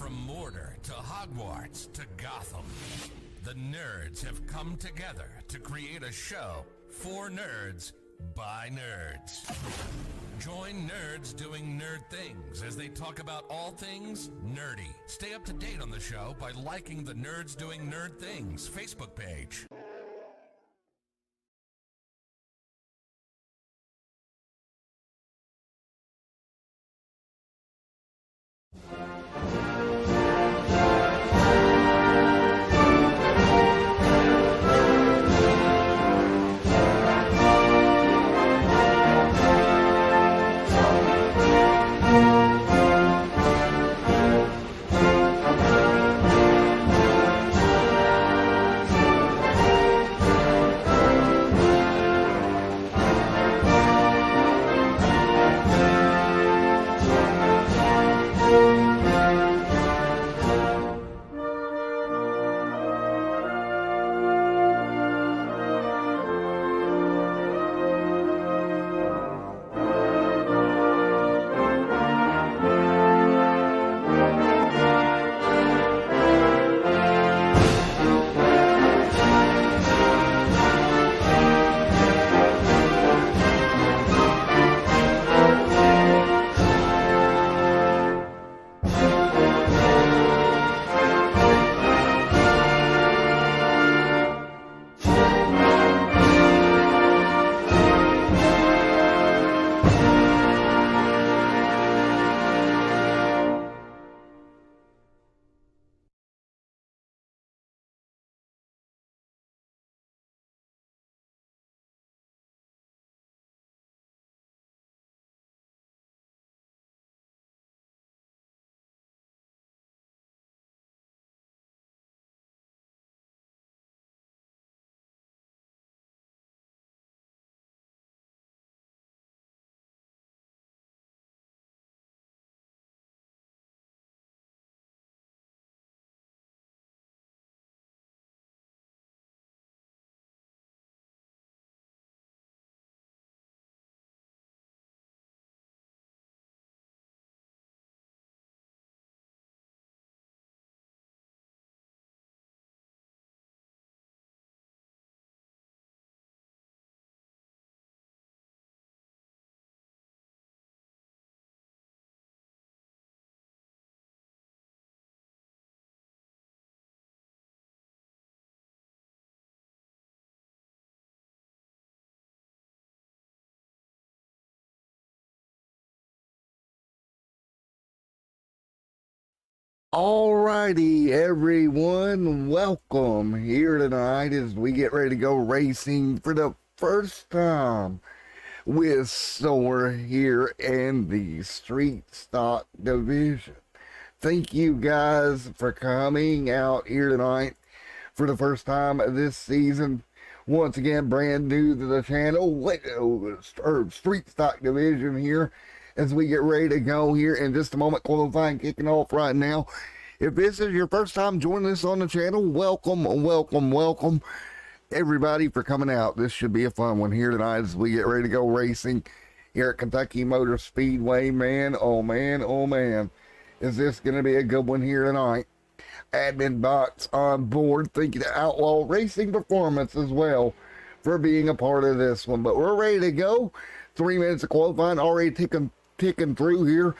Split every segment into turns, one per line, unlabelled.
From Mordor to Hogwarts to Gotham, the nerds have come together to create a show for nerds by nerds. Join nerds doing nerd things as they talk about all things nerdy. Stay up to date on the show by liking the Nerds Doing Nerd Things Facebook page.
Alrighty, everyone, welcome here tonight as we get ready to go racing for the first time with Soar here in the Street Stock Division. Thank you guys for coming out here tonight for the first time this season. Once again, brand new to the channel, Street Stock Division here as we get ready to go here in just a moment. Qualifying kicking off right now. If this is your first time joining us on the channel, welcome everybody for coming out. This should be a fun one here tonight as we get ready to go racing here at Kentucky Motor Speedway. Man, oh man, is this going to be a good one here tonight. Admin box on board. Thank you to Outlaw Racing Performance as well for being a part of this one. But we're ready to go. 3 minutes of qualifying already ticking through here.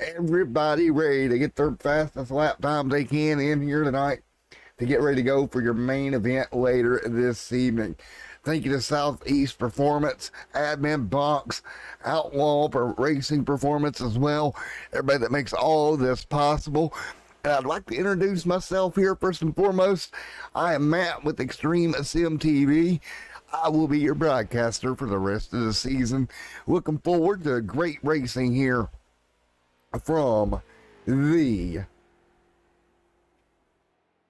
Everybody ready to get their fastest lap times they can in here tonight to get ready to go for your main event later this evening. Thank you to Southeast Performance, Admin Box, Outlaw for Racing Performance as well. Everybody that makes all of this possible. And I'd like to introduce myself here first and foremost. I am Matt with Extreme Sim TV. I will be your broadcaster for the rest of the season. Looking forward to great racing here from the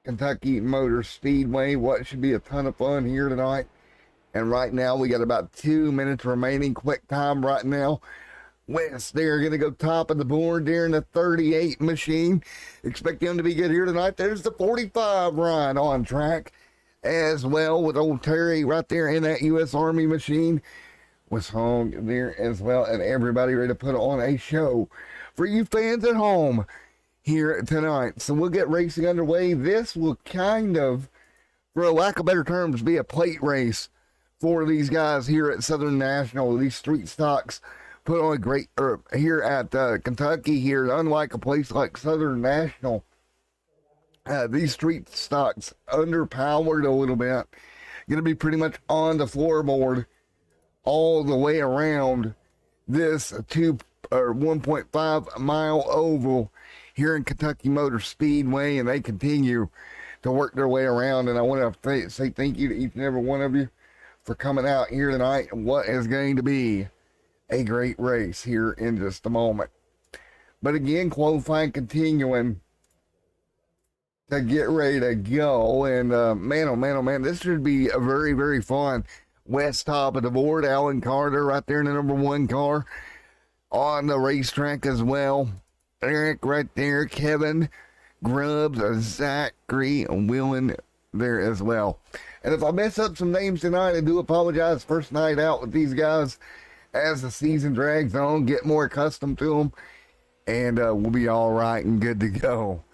Kentucky Motor Speedway. What should be a ton of fun here tonight. And right now we got about 2 minutes remaining. Quick time right now. West, they're going to go top of the board there in the 38 machine. Expect them to be good here tonight. There's the 45 ride on track as well with old Terry right there in that U.S. Army machine. Was hung there as well. And everybody ready to put on a show for you fans at home here tonight. So we'll get racing underway. This will kind of, for a lack of better terms, be a plate race for these guys here at Southern National. These street stocks put on a great, here at Kentucky here, unlike a place like Southern National. These street stocks underpowered a little bit. Going to be pretty much on the floorboard all the way around this 1.5 mile oval here in Kentucky Motor Speedway, and they continue to work their way around. And I want to say thank you to each and every one of you for coming out here tonight and what is going to be a great race here in just a moment. But again, qualifying continuing to get ready to go. And man, oh man, oh man, this should be a very, very fun. West top of the board, Alan Carter right there in the number 1 car on the racetrack as well. Eric right there, Kevin, Grubbs, Zachary, and Willen there as well. And if I mess up some names tonight, I do apologize. First night out with these guys as the season drags on, get more accustomed to them, and we'll be all right and good to go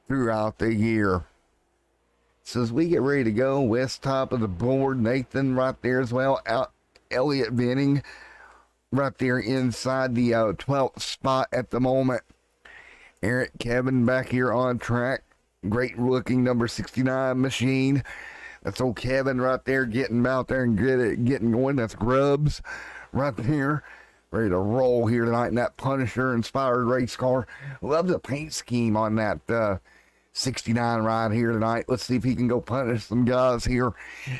throughout the year. So as we get ready to go, west top of the board, Nathan right there as well. Elliot Venning right there inside the 12th spot at the moment. Eric Kevin back here on track. Great looking number 69 machine. That's old Kevin right there getting out there and getting going. That's Grubbs right there. Ready to roll here tonight in that Punisher inspired race car. Love the paint scheme on that 69 right here tonight. Let's see if he can go punish some guys here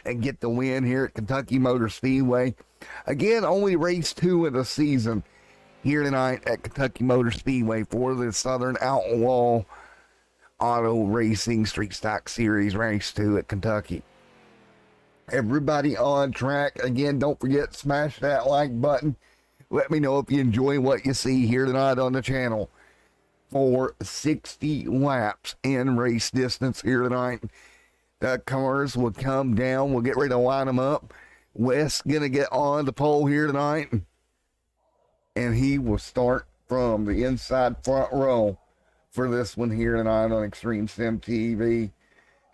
and get the win here at Kentucky Motor Speedway. Again, only race 2 of the season here tonight at Kentucky Motor Speedway for the Southern Outlaw Auto Racing Street Stock Series Race 2 at Kentucky. Everybody on track. Again, don't forget, smash that like button. Let me know if you enjoy what you see here tonight on the channel. For 60 laps in race distance here tonight. The cars will come down. We'll get ready to line them up. Wes gonna get on the pole here tonight, and he will start from the inside front row for this one here tonight on Extreme Sim TV.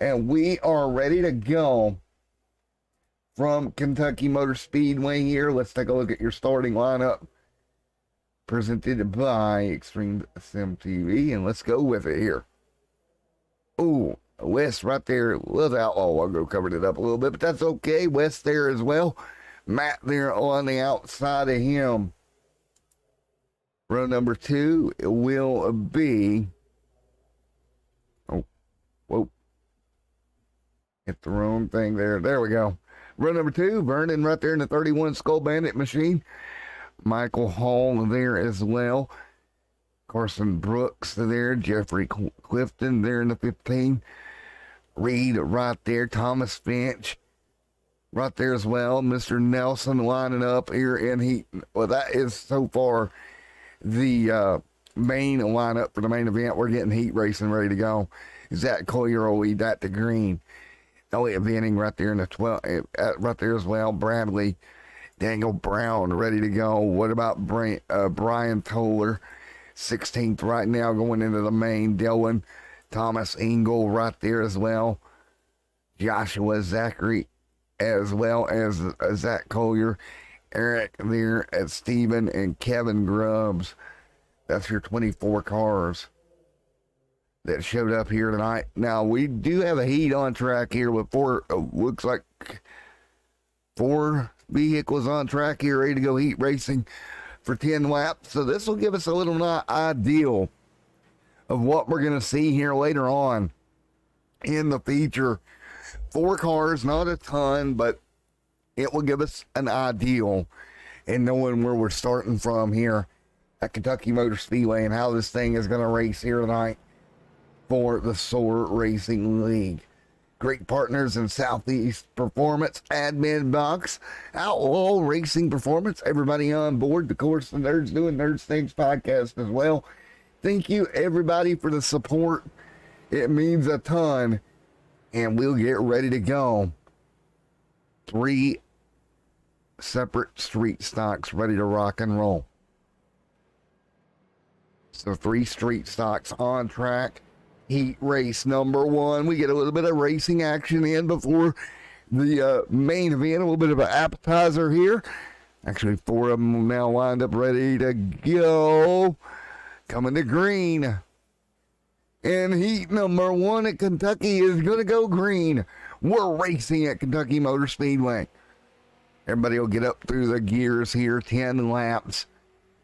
And we are ready to go from Kentucky Motor Speedway here. Let's take a look at your starting lineup presented by Extreme Sim TV, and let's go with it here. Ooh, Wes right there. Love Outlaw. I'll go covered it up a little bit, but that's okay. Wes there as well. Matt there on the outside of him. Row number 2 will be, oh, whoa, hit the wrong thing there. There we go. Row number 2, Vernon right there in the 31 Skull Bandit machine. Michael Hall there as well. Carson Brooks there. Jeffrey Clifton there in the 15. Reed right there. Thomas Finch right there as well. Mr. Nelson lining up here in heat. Well, that is so far the main lineup for the main event. We're getting heat racing ready to go. Zach Collier will lead that to green. Elliot Venning right there in the 12, right there as well. Bradley Daniel Brown ready to go. What about Brian Toller, 16th right now going into the main. Dylan Thomas Engel right there as well. Joshua Zachary as well as Zach Collier. Eric there at Stephen and Kevin Grubbs. That's your 24 cars that showed up here tonight. Now, we do have a heat on track here with looks like 4 vehicles on track here ready to go heat racing for 10 laps. So this will give us a little idea of what we're going to see here later on in the feature. 4 cars, not a ton, but it will give us an idea in knowing where we're starting from here at Kentucky Motor Speedway and how this thing is going to race here tonight for the SOAR Racing League. Great partners in Southeast Performance, Admin Box, Outlaw Racing Performance, everybody on board. Of course, the Nerds Doing Nerds Things podcast as well. Thank you, everybody, for the support. It means a ton. And we'll get ready to go. 3 separate street stocks ready to rock and roll. So 3 street stocks on track. Heat race number 1. We get a little bit of racing action in before the main event. A little bit of an appetizer here. Actually, 4 of them now lined up ready to go. Coming to green. And heat number 1 at Kentucky is going to go green. We're racing at Kentucky Motor Speedway. Everybody will get up through the gears here. 10 laps.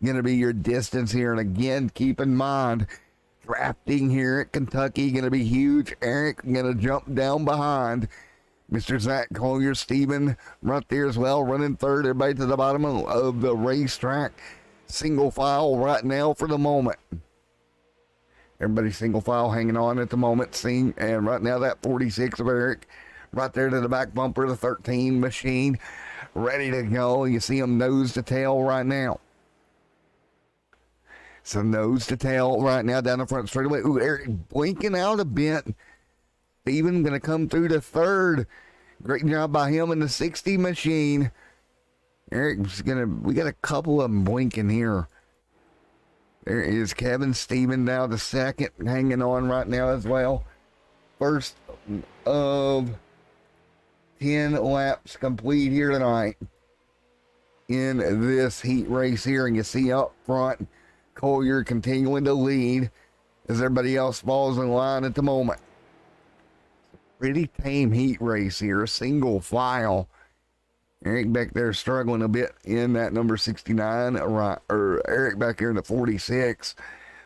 Going to be your distance here. And again, keep in mind, drafting here at Kentucky going to be huge. Eric going to jump down behind Mr. Zach Collier. Steven right there as well, running third. Everybody to the bottom of the racetrack. Single file right now for the moment. Everybody single file hanging on at the moment. And right now that 46 of Eric right there to the back bumper, the 13 machine ready to go. You see him nose to tail right now. So nose to tail right now down the front straightaway. Ooh, Eric blinking out a bit. Steven going to come through to third. Great job by him in the 60 machine. Eric's we got a couple of them blinking here. There is Kevin Steven now the second, hanging on right now as well. First of 10 laps complete here tonight in this heat race here. And you see up front, Collier continuing to lead as everybody else falls in line at the moment. Pretty tame heat race here, single file. Eric back there struggling a bit in that number 69, or Eric back here in the 46,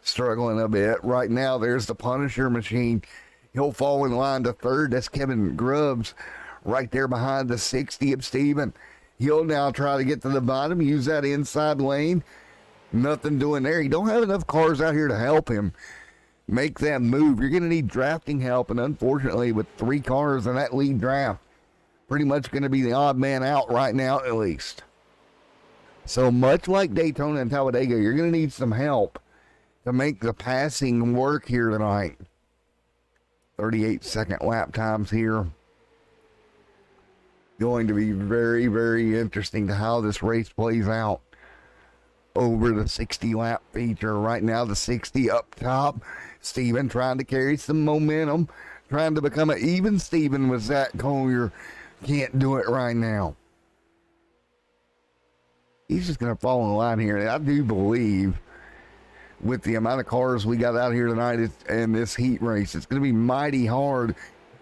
struggling a bit. Right now, there's the Punisher machine. He'll fall in line to third. That's Kevin Grubbs right there behind the 60 of Steven. He'll now try to get to the bottom, use that inside lane. Nothing doing there. He don't have enough cars out here to help him make that move. You're going to need drafting help, and unfortunately, with 3 cars in that lead draft, pretty much going to be the odd man out right now, at least. So much like Daytona and Talladega, you're going to need some help to make the passing work here tonight. 38-second lap times here. Going to be very, very interesting to how this race plays out over the 60 lap feature. Right now, the 60 up top. Steven trying to carry some momentum, trying to become an even Steven with Zach Collier. Can't do it right now. He's just going to fall in line here. And I do believe with the amount of cars we got out here tonight in this heat race, it's going to be mighty hard.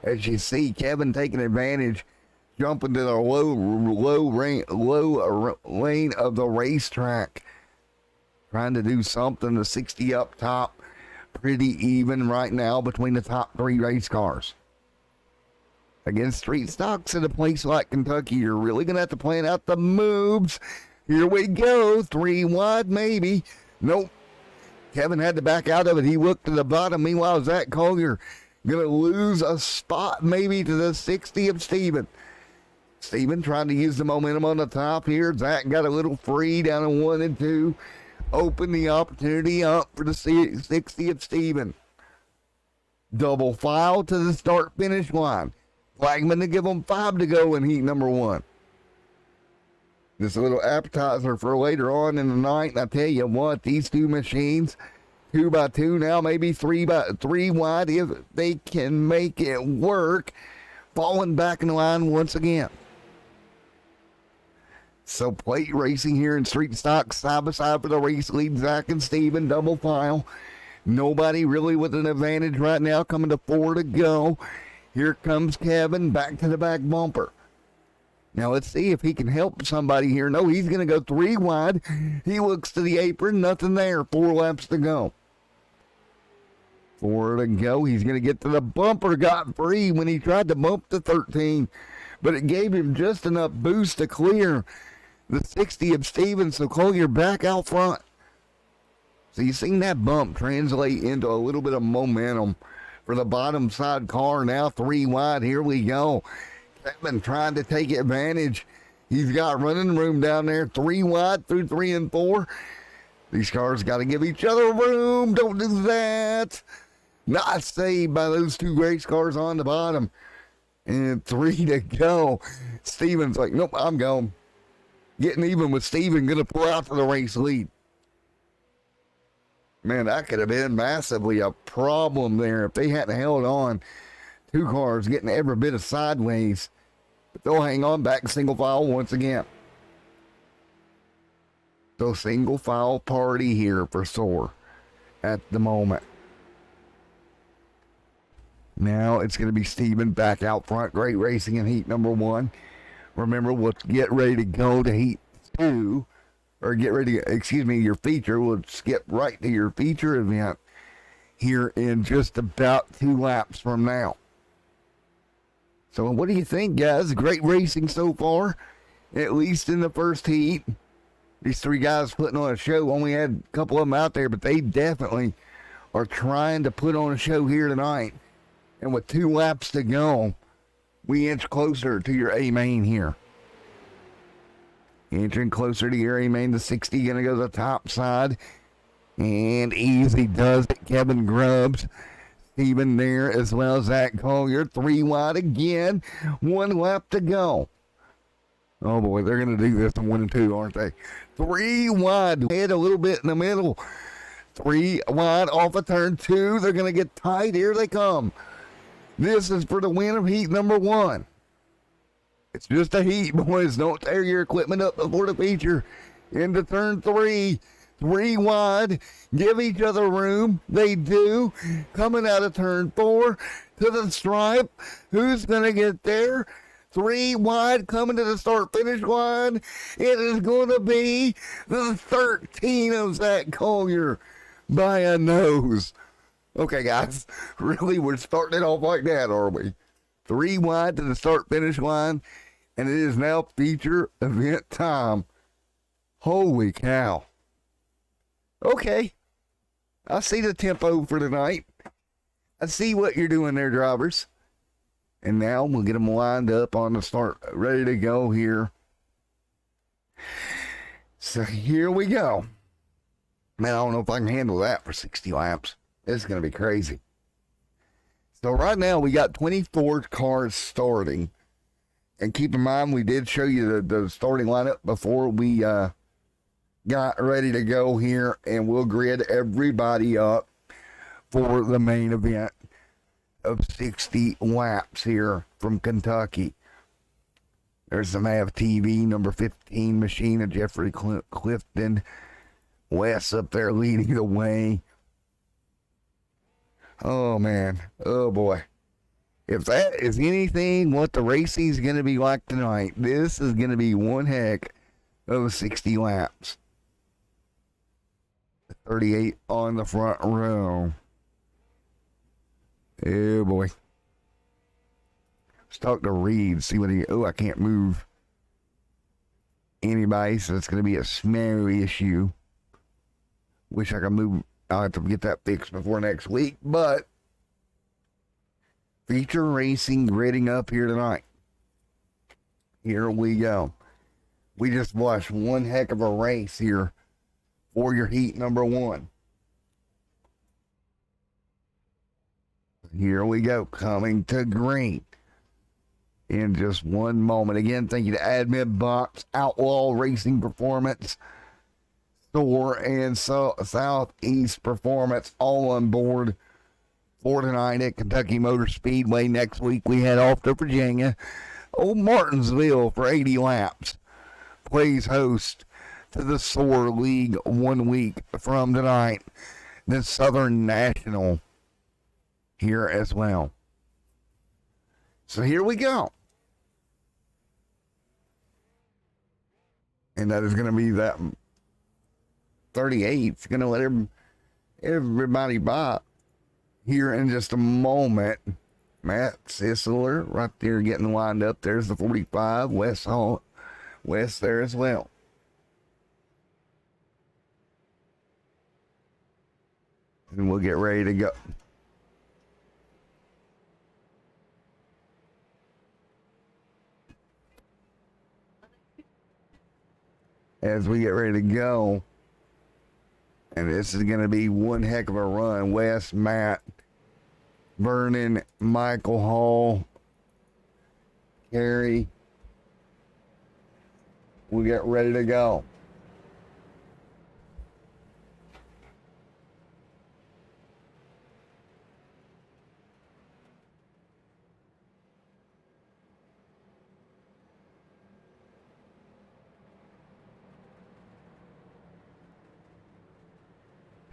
As you see, Kevin taking advantage, jumping to the low lane of the racetrack, trying to do something. The 60 up top, pretty even right now between the top 3 race cars. Against street stocks in a place like Kentucky, you're really going to have to plan out the moves. Here we go. 3 wide, maybe. Nope. Kevin had to back out of it. He looked to the bottom. Meanwhile, Zach Collier going to lose a spot maybe to the 60 of Steven. Steven trying to use the momentum on the top here. Zach got a little free down in 1 and 2. Open the opportunity up for the 60 of Steven. Double file to the start-finish line. Flagman to give them 5 to go in heat number 1. This a little appetizer for later on in the night. And I tell you what, these 2 machines, 2 by 2 now, maybe 3 by 3 wide, if they can make it work, falling back in line once again. So plate racing here in street stock, side by side for the race lead. Zach and Steven, double file. Nobody really with an advantage right now, coming to 4 to go. Here comes Kevin, back to the back bumper. Now let's see if he can help somebody here. No, he's going to go 3 wide. He looks to the apron, nothing there. 4 laps to go. 4 to go. He's going to get to the bumper. Got free when he tried to bump the 13. But it gave him just enough boost to clear the 60 of Steven. So Collier back out front. So you've seen that bump translate into a little bit of momentum for the bottom side car. Now 3 wide. Here we go. Kevin trying to take advantage. He's got running room down there. 3 wide through 3 and 4. These cars got to give each other room. Don't do that. Not saved by those 2 race cars on the bottom. And 3 to go. Steven's like, nope, I'm going. Getting even with Steven. Going to pull out for the race lead. Man, that could have been massively a problem there if they hadn't held on. Two cars getting every bit of sideways. But they'll hang on back single file once again. So single file party here for Soar at the moment. Now it's going to be Steven back out front. Great racing in heat number 1. Remember, we'll get ready to go to heat 2. Or get ready, your feature. We'll skip right to your feature event here in just about 2 laps from now. So what do you think, guys? Great racing so far, at least in the first heat. These 3 guys putting on a show. Only had a couple of them out there, but they definitely are trying to put on a show here tonight. And with 2 laps to go, we inch closer to your A main here. Entering closer to your A main, the 60 going to go to the top side. And easy does it. Kevin Grubbs. Steven there as well as Zach Collier. 3 wide again. 1 lap to go. Oh boy, they're going to do this in 1 and 2, aren't they? 3 wide. Head a little bit in the middle. 3 wide off of turn 2. They're going to get tight. Here they come. This is for the win of heat number 1. It's just a heat, boys. Don't tear your equipment up before the feature. Into turn 3. 3 wide. Give each other room. They do. Coming out of turn 4 to the stripe. Who's going to get there? 3 wide coming to the start-finish line. It is going to be the 13 of Zach Collier by a nose. Okay, guys. Really, we're starting it off like that, are we? 3 wide to the start-finish line. And it is now feature event time. Holy cow. Okay. I see the tempo for tonight. I see what you're doing there, drivers. And now we'll get them lined up on the start, ready to go here. So here we go. Man, I don't know if I can handle that for 60 laps. This is going to be crazy. So right now we got 24 cars starting. And keep in mind, we did show you the starting lineup before we got ready to go here. And we'll grid everybody up for the main event of 60 laps here from Kentucky. There's the MAV TV number 15 machine of Jeffrey Clifton. Wes up there leading the way. Oh, man. Oh, boy. If that is anything what the racing is going to be like tonight, this is going to be one heck of 60 laps. 38 on the front row. Oh, boy. Let's talk to Reed, see what he... Oh, I can't move anybody, so it's going to be a small issue. Wish I could move. I'll have to get that fixed before next week, but feature racing gridding up here tonight. Here we go. We just watched one heck of a race here for your heat number 1. Here we go, coming to green in just one moment. Again, thank you to Admin Box, Outlaw Racing Performance, Thor, and Southeast Performance, all on board for tonight at Kentucky Motor Speedway. Next week we head off to Virginia. Old Martinsville for 80 laps. Plays host to the SOAR League 1 week from tonight. Then Southern National here as well. So here we go. And that is going to be that 38. It's going to let everybody by here in just a moment. Matt Sisler right there getting lined up. There's the 45. West there as well. And we'll get ready to go. As we get ready to go. And this is going to be one heck of a run. Wes, Matt, Vernon, Michael Hall, Carrie. We get ready to go.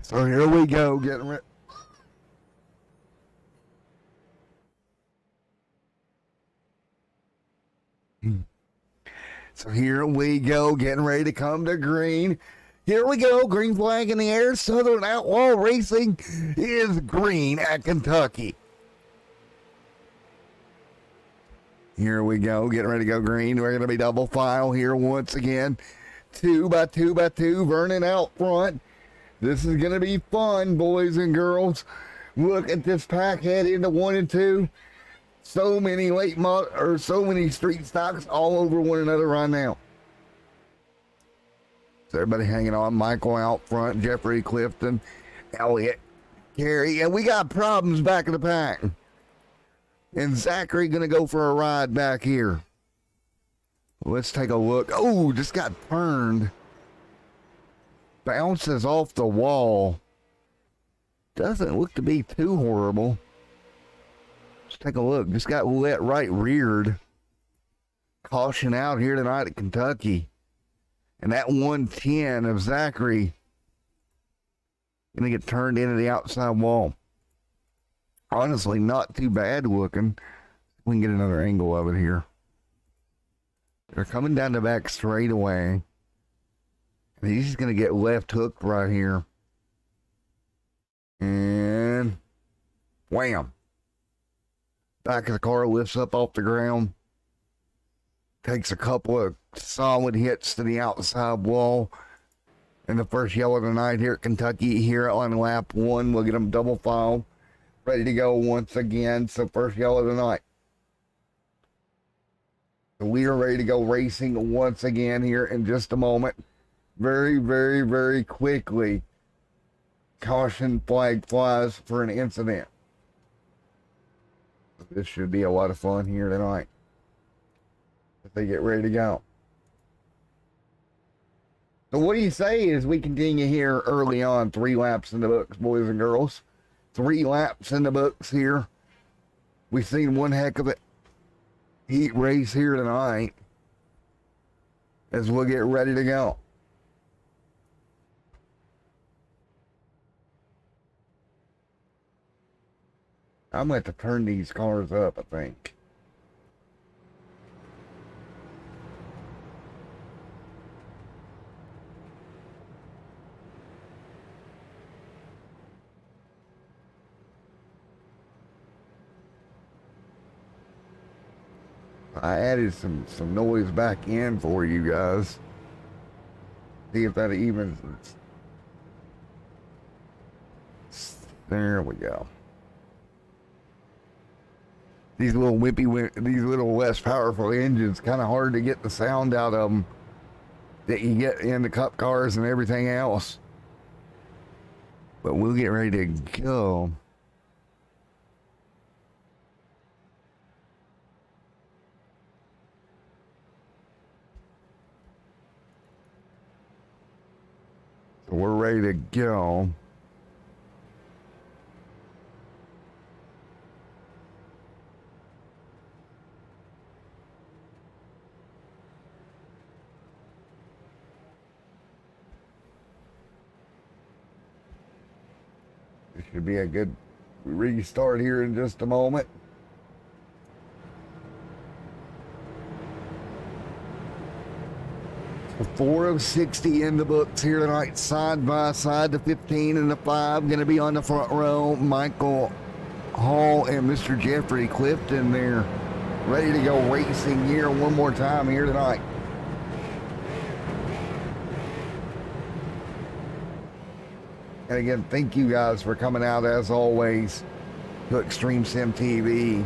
So here we go, getting ready. So here we go, getting ready to come to green. Here we go, green flag in the air. Southern Outlaw Racing is green at Kentucky. Here we go, getting ready to go green. We're going to be double file here once again. 2 by 2 by 2, Vernon out front. This is going to be fun, boys and girls. Look at this pack head into 1 and 2. So many so many street stocks all over one another right now. So everybody hanging on. Michael out front, Jeffrey Clifton, Elliott, Carey, and we got problems back in the pack. And Zachary gonna go for a ride back here. Let's take a look. Oh, just got turned. Bounces off the wall. Doesn't look to be too horrible. Let's take a look. Just got let right reared. Caution out here tonight at Kentucky. And that 110 of Zachary gonna get turned into the outside wall. Honestly, not too bad looking. We can get another angle of it here. They're coming down the back straightaway. And he's gonna get left hooked right here. And wham. Back of the car lifts up off the ground. Takes a couple of solid hits to the outside wall. And the first yellow of the night here at Kentucky here on lap 1. We'll get them double file. Ready to go once again. So first yellow of the night. So we are ready to go racing once again here in just a moment. Very, very, very quickly. Caution flag flies for an incident. This should be a lot of fun here tonight. If they get ready to go. So what do you say as we continue here early on? 3 laps in the books, boys and girls. 3 laps in the books here. We've seen one heck of a heat race here tonight. As we'll get ready to go. I'm going to have to turn these cars up, I think. I added some noise back in for you guys. See if that evens. There we go. These little these little less powerful engines, kind of hard to get the sound out of them that you get in the cup cars and everything else. But we'll get ready to go. So we're ready to go. Should be a good restart here in just a moment. So 4 of 60 in the books here tonight, side by side. The 15 and the 5 going to be on the front row. Michael Hall and Mr. Jeffrey Clifton there, ready to go racing here one more time here tonight. And again, thank you guys for coming out as always to Extreme Sim TV.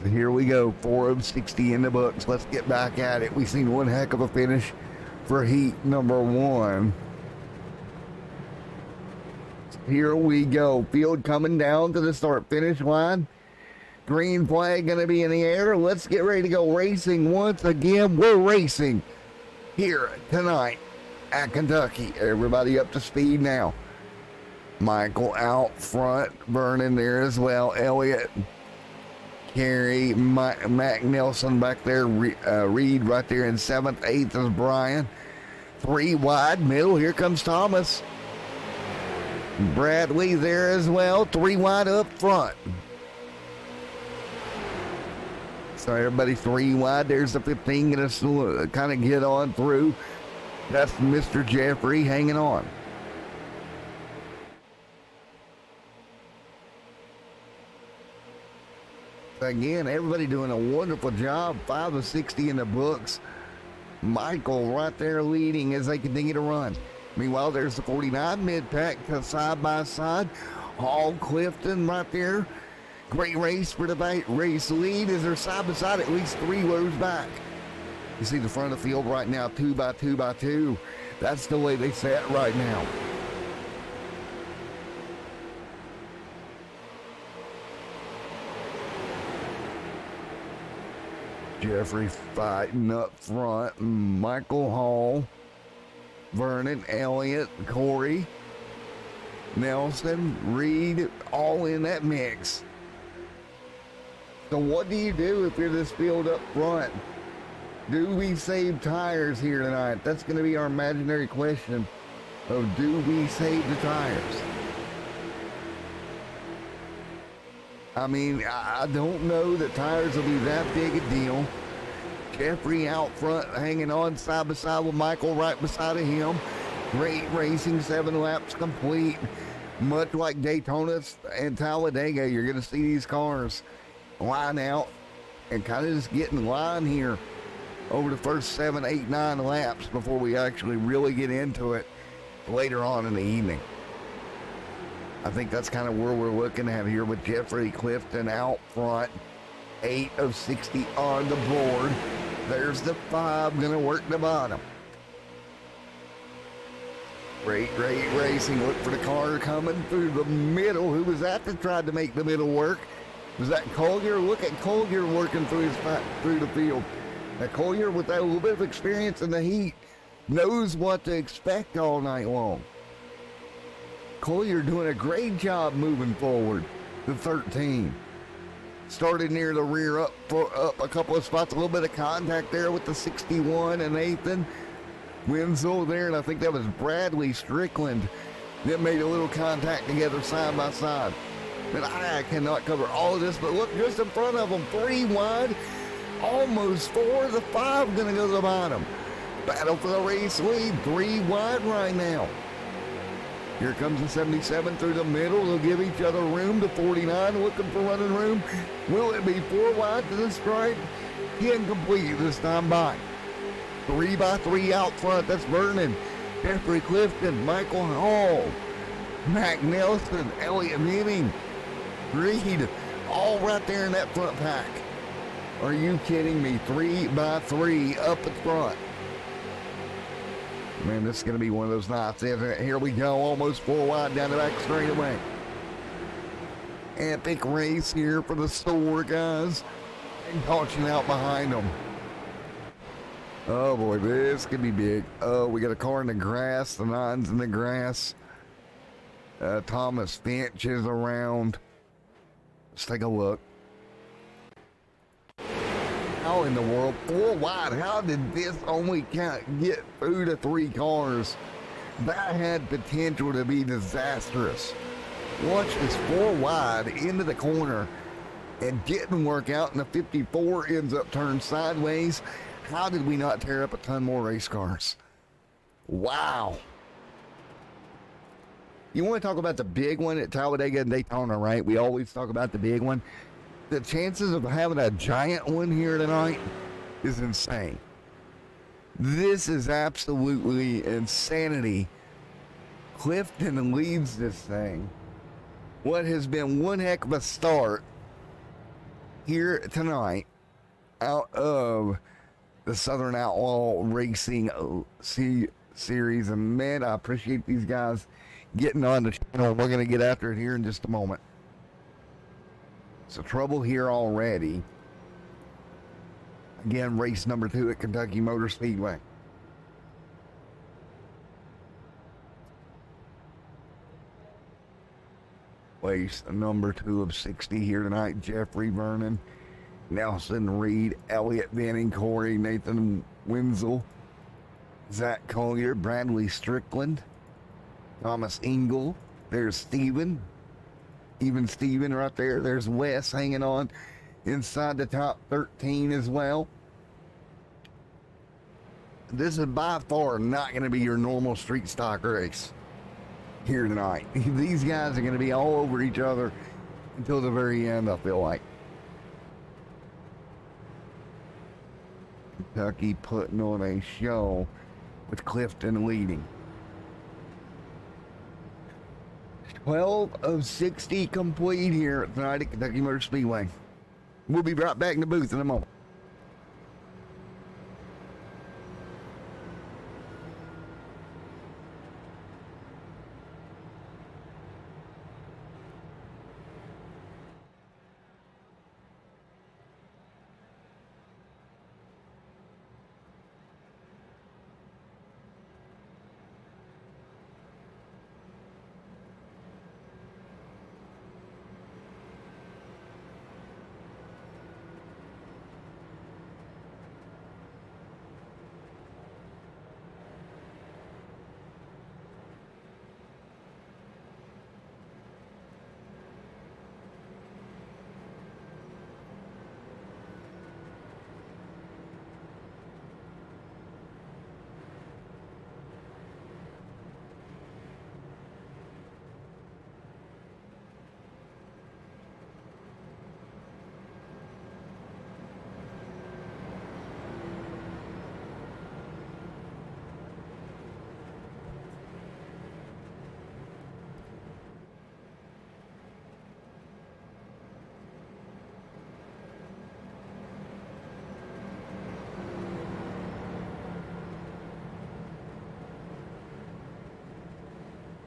Here we go, 4 of 60 in the books. Let's get back at it. We've seen one heck of a finish for heat number 1. Here we go. Field coming down to the start-finish line. Green flag going to be in the air. Let's get ready to go racing once again. We're racing here tonight at Kentucky. Everybody up to speed now. Michael out front, Vernon there as well. Elliott, Carey, Mac Nelson back there. Reed right there in 7th. 8th is Brian. 3 wide, middle. Here comes Thomas. Bradley there as well. 3 wide up front. So everybody 3 wide. There's the 15 going to kind of get on through. That's Mr. Jeffrey hanging on. Again, everybody doing a wonderful job. 5 of 60 in the books. Michael right there leading as they continue to run. Meanwhile, there's the 49 mid-pack side by side. Hall, Clifton right there. Great race for the race lead as they're side by side at least 3 rows back. You see the front of the field right now, 2 by 2 by 2. That's the way they set right now. Jeffrey fighting up front. Michael Hall, Vernon, Elliott, Corey, Nelson, Reed, all in that mix. So what do you do if you're this field up front? Do we save tires here tonight? That's going to be our imaginary question of do we save the tires? I mean, I don't know that tires will be that big a deal. Jeffrey out front, hanging on side by side with Michael right beside of him. Great racing, 7 laps complete. Much like Daytona and Talladega, you're going to see these cars line out and kind of just get in line here over the first 7, 8, 9 laps before we actually really get into it later on in the evening. I think that's kind of where we're looking at here with Jeffrey Clifton out front. 8 of 60 on the board. There's the 5 going to work the bottom. Great racing. Look for the car coming through the middle. Who was that that tried to make the middle work? Was that Collier? Look at Collier working through the field. Now Collier, with that little bit of experience in the heat, knows what to expect all night long. Collier doing a great job moving forward. The 13. Started near the rear up a couple of spots. A little bit of contact there with the 61 and Nathan Winslow there. And I think that was Bradley Strickland that made a little contact together side by side. But I cannot cover all of this. But look just in front of them. 3 wide. Almost 4. The 5 going to go to the bottom. Battle for the race lead. 3 wide right now. Here comes the 77 through the middle. They'll give each other room. The 49 looking for running room. Will it be 4 wide to the stripe? Incomplete this time by. 3 by 3 out front. That's Vernon, Jeffrey Clifton, Michael Hall, Mac Nelson, Elliott Henning, Reed, all right there in that front pack. Are you kidding me? 3 by 3 up at front. Man, this is going to be one of those nights, isn't it? Here we go, almost 4 wide down the back straightaway. Epic race here for the store, guys. And caution out behind them. Oh, boy, this could be big. Oh, we got a car in the grass. The 9's in the grass. Thomas Finch is around. Let's take a look. How in the world? 4 wide. How did this only get through to 3 cars? That had potential to be disastrous. Watch this 4 wide into the corner and didn't work out, and the 54 ends up turned sideways. How did we not tear up a ton more race cars? Wow. You want to talk about the big one at Talladega and Daytona, right? We always talk about the big one. The chances of having a giant one here tonight is insane. This is absolutely insanity. Clifton leads this thing. What has been one heck of a start here tonight out of the Southern Outlaw Racing Series. And man, I appreciate these guys getting on the channel. We're going to get after it here in just a moment. So trouble here already. Again, race number 2 at Kentucky Motor Speedway. race number 2 of 60 here tonight. Jeffrey Vernon, Nelson Reed, Elliott Venning, Corey, Nathan Wenzel, Zach Collier, Bradley Strickland, Thomas Engel. There's Steven. Even Steven right there. There's Wes hanging on inside the top 13 as well. This is by far not going to be your normal street stock race here tonight. These guys are going to be all over each other until the very end, I feel like. Kentucky putting on a show with Clifton leading. 12 of 60 complete here tonight at Kentucky Motor Speedway. We'll be right back in the booth in a moment.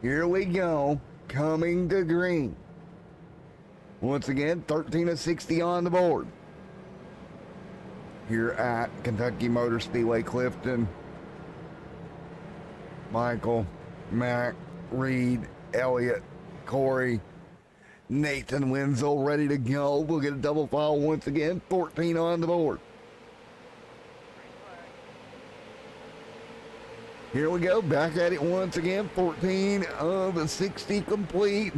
Here we go, coming to green. Once again, 13 of 60 on the board. Here at Kentucky Motor Speedway, Clifton. Michael, Mac, Reed, Elliott, Corey, Nathan Wenzel ready to go. We'll get a double file once again, 14 on the board. Here we go, back at it once again, 14 of 60 complete.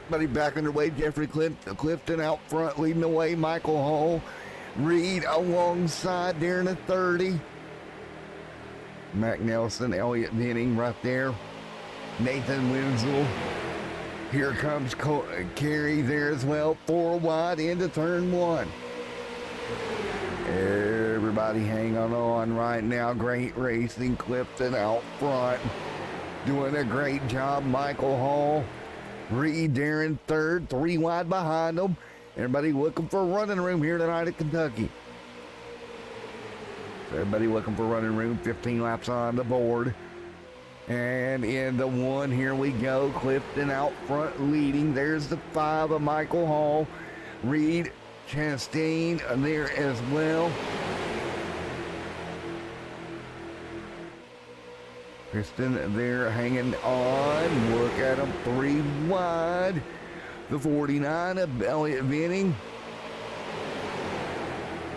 Buddy back underway, Jeffrey Clifton out front leading the way, Michael Hall. Reed alongside there in the 30. Mac Nelson, Elliott Venning right there. Nathan Wenzel. Here comes Carey there as well, 4 wide into turn 1. Everybody hang on right now. Great racing. Clifton out front. Doing a great job. Michael Hall. Reed there in third. 3 wide behind them. Everybody looking for running room here tonight at Kentucky. So everybody looking for running room. 15 laps on the board. And in the 1, here we go. Clifton out front leading. There's the 5 of Michael Hall. Reed Chastain there as well. Kristen there hanging on. Look at him, 3 wide. The 49 of Elliott Venning.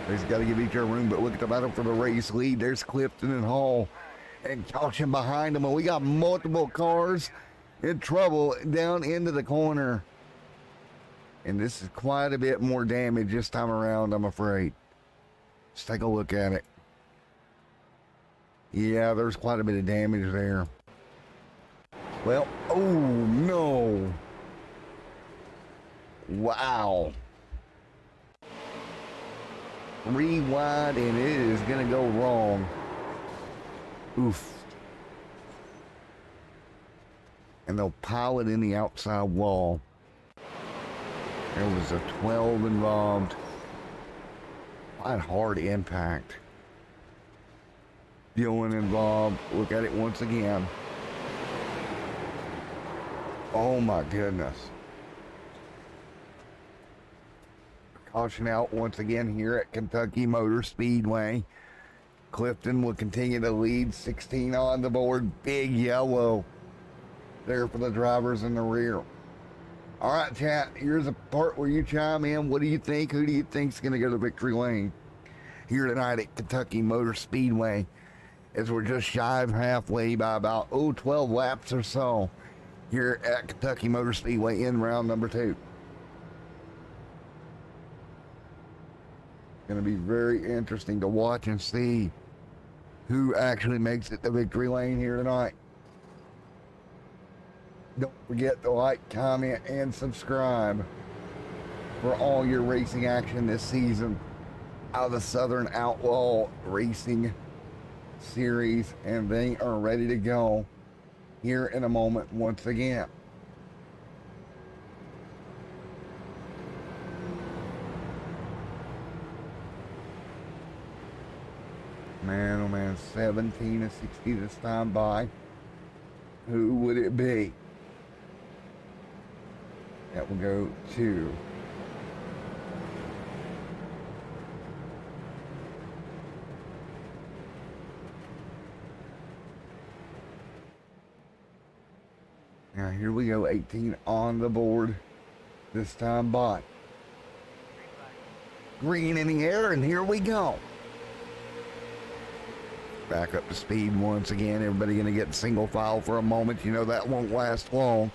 He's got to give each other room, but look at the battle for the race lead. There's Clifton and Hall. And caution behind them. And we got multiple cars in trouble down into the corner. And this is quite a bit more damage this time around, I'm afraid. Let's take a look at it. Yeah, there's quite a bit of damage there. Well, oh no. Wow. 3 wide and it is going to go wrong. Oof. And they'll pile it in the outside wall. There was a 12 involved. Quite hard impact. Dylan involved. Look at it once again. Oh my goodness. Caution out once again here at Kentucky Motor Speedway. Clifton will continue to lead. 16 on the board. Big yellow there for the drivers in the rear. All right, chat. Here's a part where you chime in. What do you think? Who do you think's going to go to victory lane here tonight at Kentucky Motor Speedway? As we're just shy of halfway by about 12 laps or so here at Kentucky Motor Speedway in round number 2. Going to be very interesting to watch and see who actually makes it to victory lane here tonight. Don't forget to like, comment, and subscribe for all your racing action this season out of the Southern Outlaw Racing Series, and they are ready to go here in a moment once again. Man, oh man, 17 to 60 this time by. Who would it be? That will go to now here we go, 18 on the board this time by. Green in the air, and here we go. Back up to speed once again. Everybody going to get single file for a moment. You know that won't last long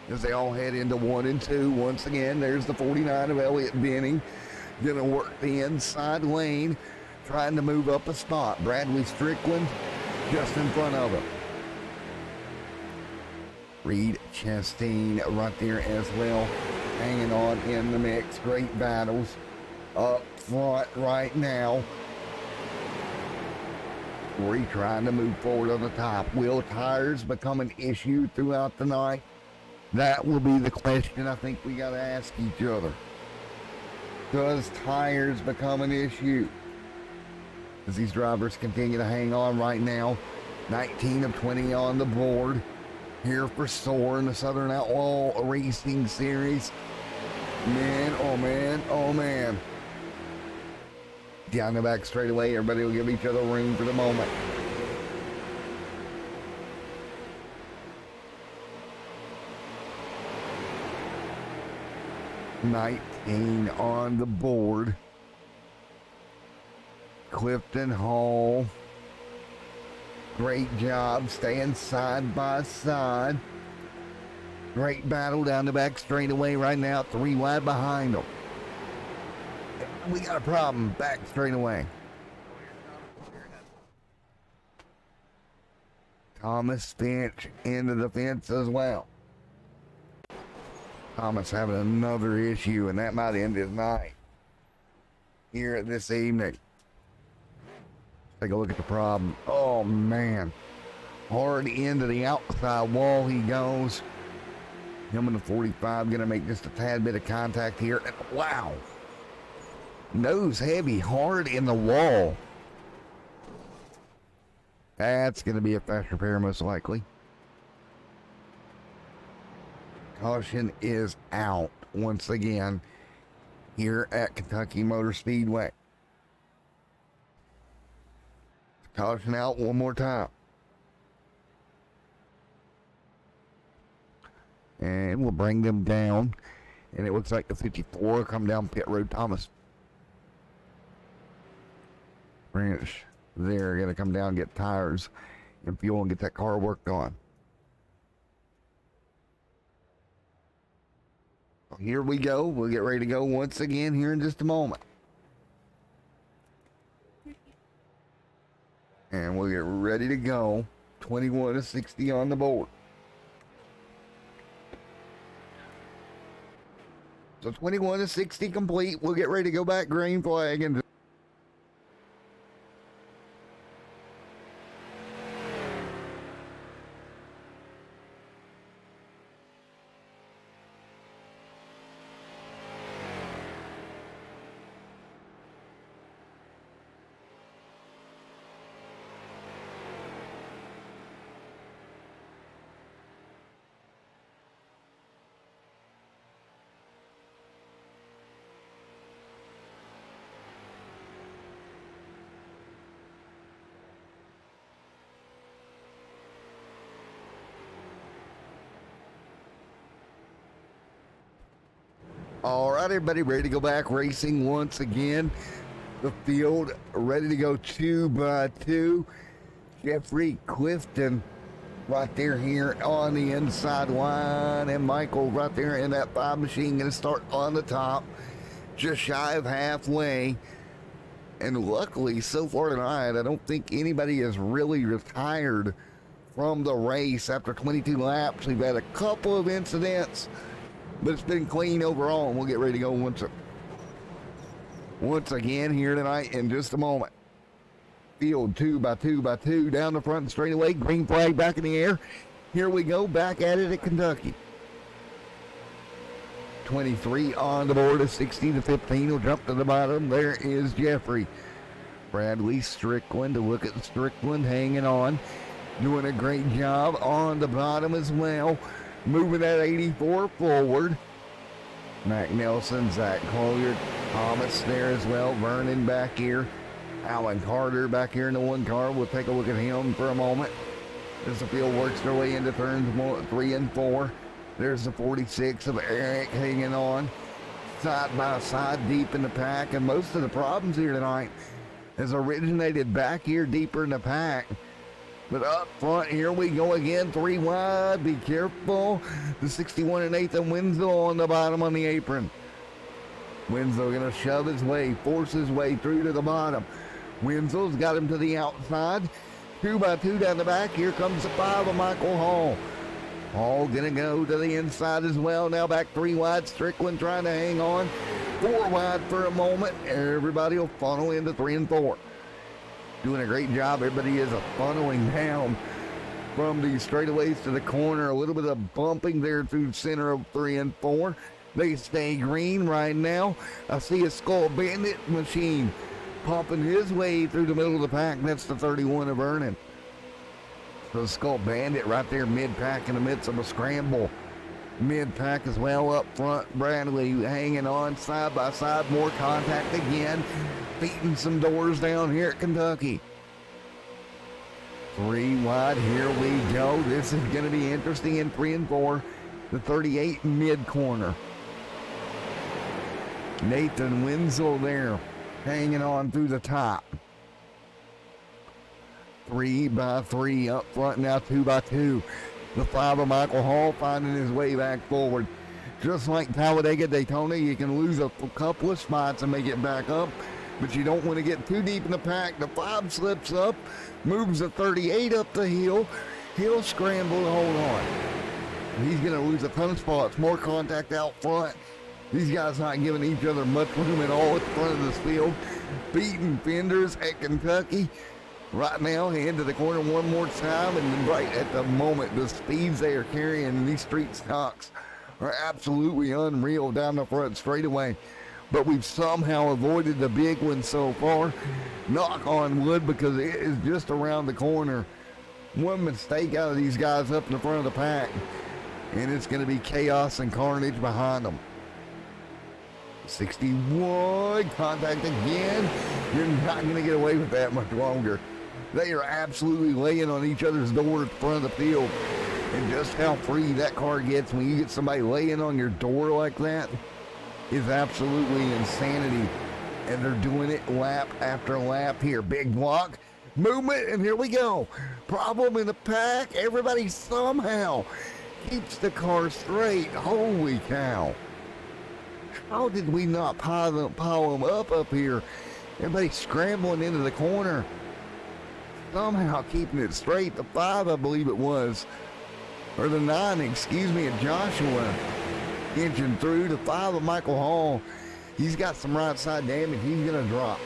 as they all head into 1 and 2. Once again, there's the 49 of Elliott Benning. Going to work the inside lane, trying to move up a spot. Bradley Strickland just in front of him. Reed Chastain right there as well, hanging on in the mix. Great battles up front right now. Corey trying to move forward on the top. Will tires become an issue throughout the night? That will be the question I think we got to ask each other. Does tires become an issue as these drivers continue to hang on right now? 19 of 20 on the board here for Soar in the Southern Outlaw Racing Series. Man, oh man, oh man. Down the back straightaway, everybody will give each other room for the moment. $19 on the board. Clifton Hall. Great job staying side by side. Great battle down the back straightaway right now. 3 wide behind them. We got a problem back straightaway. Thomas Finch into the fence as well. Thomas having another issue, and that might end his night here this evening. Take a look at the problem. Oh man, hard into the outside wall he goes. Him and the 45 gonna make just a tad bit of contact here. And wow, nose heavy, hard in the wall. That's gonna be a fast repair most likely. Caution is out once again here at Kentucky Motor Speedway. Caution out one more time. And we'll bring them down. And it looks like the 54 come down pit road. Thomas Branch there, gonna come down and get tires and fuel and get that car worked on. Here we go. We'll get ready to go once again here in just a moment. And we'll get ready to go. 21 to 60 on the board. So 21 to 60 complete. We'll get ready to go back green flag and All right, everybody, ready to go back racing once again. The field ready to go 2 by 2. Jeffrey Clifton right there here on the inside line, and Michael right there in that 5 machine going to start on the top, just shy of halfway. And luckily, so far tonight, I don't think anybody has really retired from the race after 22 laps. We've had a couple of incidents, but it's been clean overall, and we'll get ready to go once again here tonight in just a moment. Field 2 by 2 by 2 down the front straightaway. Green flag back in the air. Here we go, back at it at Kentucky. 23 on the board, a 60 to 15 will jump to the bottom. There is Jeffrey. Bradley Strickland, to look at Strickland hanging on, doing a great job on the bottom as well, moving that 84 forward. Mac Nelson, Zach Collier, Thomas there as well, Vernon back here, Alan Carter back here in the one car. We'll take a look at him for a moment as the field works their way into turns 3 and 4. There's the 46 of Eric hanging on side by side deep in the pack, and most of the problems here tonight has originated back here deeper in the pack. But up front, here we go again, 3 wide, be careful. The 61 and Nathan Winslow on the bottom on the apron. Winslow gonna shove his way, force his way through to the bottom. Winslow's got him to the outside. 2 by 2 down the back, here comes the 5 of Michael Hall. Hall gonna go to the inside as well. Now back 3 wide, Strickland trying to hang on. 4 wide for a moment. Everybody will funnel into 3 and 4. Doing a great job. Everybody is funneling down from the straightaways to the corner. A little bit of bumping there through the center of 3 and 4. They stay green right now. I see a Skull Bandit machine pumping his way through the middle of the pack. That's the 31 of Vernon. So Skull Bandit right there mid-pack in the midst of a scramble. Mid-pack as well up front. Bradley hanging on side by side. More contact again. Beating some doors down here at Kentucky. 3 wide. Here we go. This is going to be interesting in 3 and 4. The 38 mid-corner. Nathan Winslow there hanging on through the top. 3 by 3 up front now, 2 by 2. The 5 of Michael Hall finding his way back forward. Just like Talladega Daytona, you can lose a couple of spots and make it back up, but you don't want to get too deep in the pack. The 5 slips up, moves the 38 up the hill. He'll scramble to hold on. He's going to lose a ton of spots. More contact out front. These guys not giving each other much room at all at the front of this field. Beating fenders at Kentucky. Right now, into the corner one more time, and right at the moment, the speeds they are carrying in these street stocks are absolutely unreal down the front straightaway. But we've somehow avoided the big one so far. Knock on wood, because it is just around the corner. One mistake out of these guys up in the front of the pack, and it's going to be chaos and carnage behind them. 61, contact again. You're not going to get away with that much longer. They are absolutely laying on each other's door at the front of the field. And just how free that car gets when you get somebody laying on your door like that is absolutely insanity. And they're doing it lap after lap here. Big block, movement, and here we go. Problem in the pack. Everybody somehow keeps the car straight. Holy cow. How did we not pile them up here? Everybody scrambling into the corner. Somehow keeping it straight. The 5, I believe it was. Or the 9, excuse me, of Joshua. Inching through. The 5 of Michael Hall. He's got some right side damage. He's going to drop.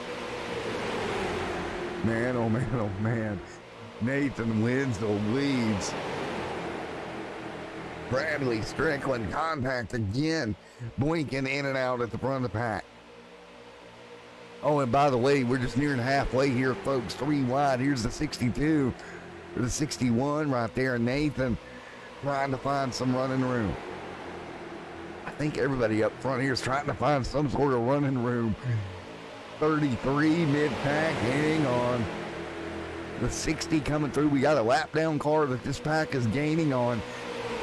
Man, oh man, oh man. Nathan Winslow leads. Bradley Strickland contact again. Blinking in and out at the front of the pack. Oh, and by the way, we're just nearing halfway here, folks. 3 wide. Here's the 62. Or the 61 right there. Nathan trying to find some running room. I think everybody up front here is trying to find some sort of running room. 33 mid-pack. Hang on. The 60 coming through. We got a lap down car that this pack is gaining on.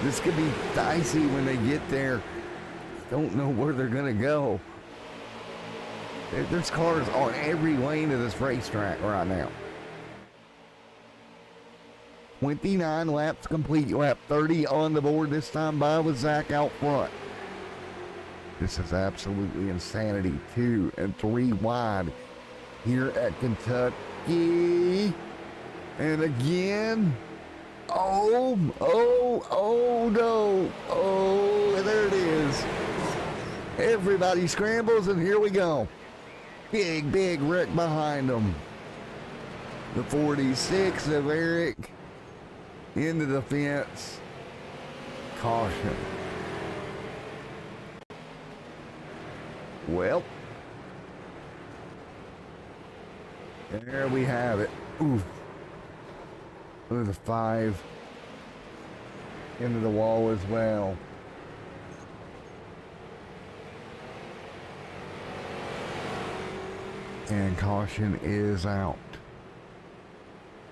This could be dicey when they get there. don't know where they're going to go. There's cars on every lane of this racetrack right now. 29 laps complete. Lap 30 on the board this time by with Zach out front. This is absolutely insanity. 2 and 3 wide here at Kentucky. And again. Oh no. Oh, there it is. Everybody scrambles and here we go. Big wreck behind them. The 46 of Eric into the fence. Caution. Well, there we have it. Oof. There's a 5 into the wall as well. And caution is out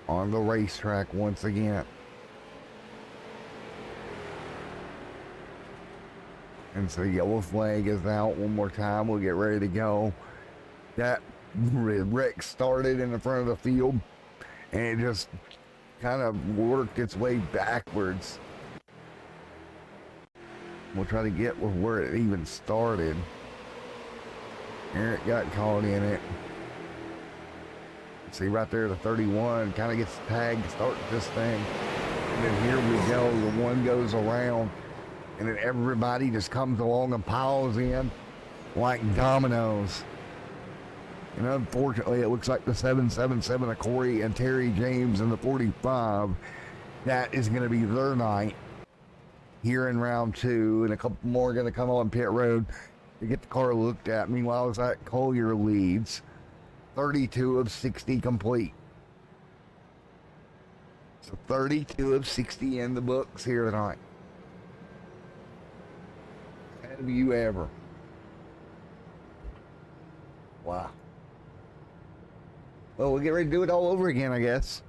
on the racetrack once again. And so yellow flag is out one more time. We'll get ready to go. That wreck started in the front of the field and it just kind of worked its way backwards. We'll try to get with where it even started. Eric got caught in it. See right there, the 31 kind of gets tagged, starts this thing. And then here we go, the one goes around. And then everybody just comes along and piles in like dominoes. And unfortunately, it looks like the 777 of Corey and Terry James and the 45, that is going to be their night here in round 2. And a couple more are going to come on pit road to get the car looked at. Meanwhile, Zach Collier leads 32 of 60 complete. So 32 of 60 in the books here tonight. Have you ever? Wow. Well, we'll get ready to do it all over again, I guess.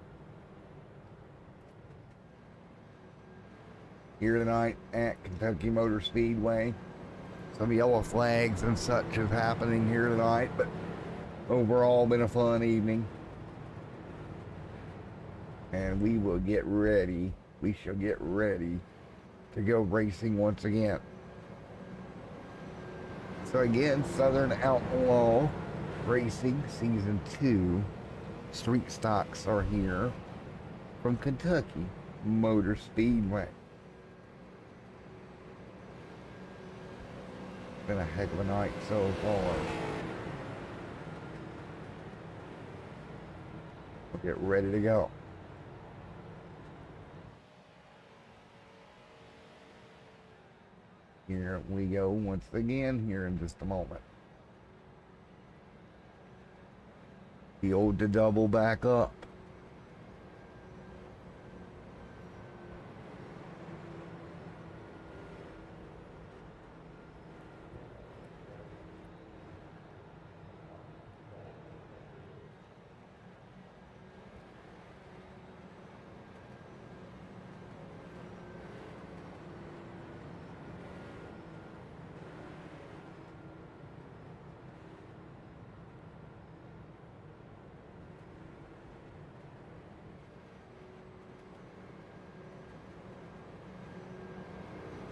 Here tonight at Kentucky Motor Speedway. Some yellow flags and such is happening here tonight, but overall been a fun evening. And we will get ready. We shall get ready to go racing once again. So again, Southern Outlaw Racing Season 2 street stocks are here from Kentucky Motor Speedway. Been a heck of a night so far. We'll get ready to go. Here we go once again here in just a moment. The old to double back up.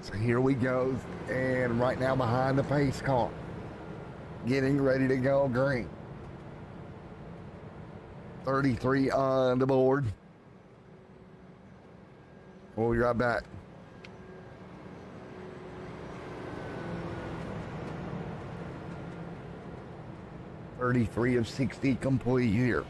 So here we go, and right now behind the pace car, getting ready to go green. 33 on the board. We'll be right back. $33 of 60 complete here.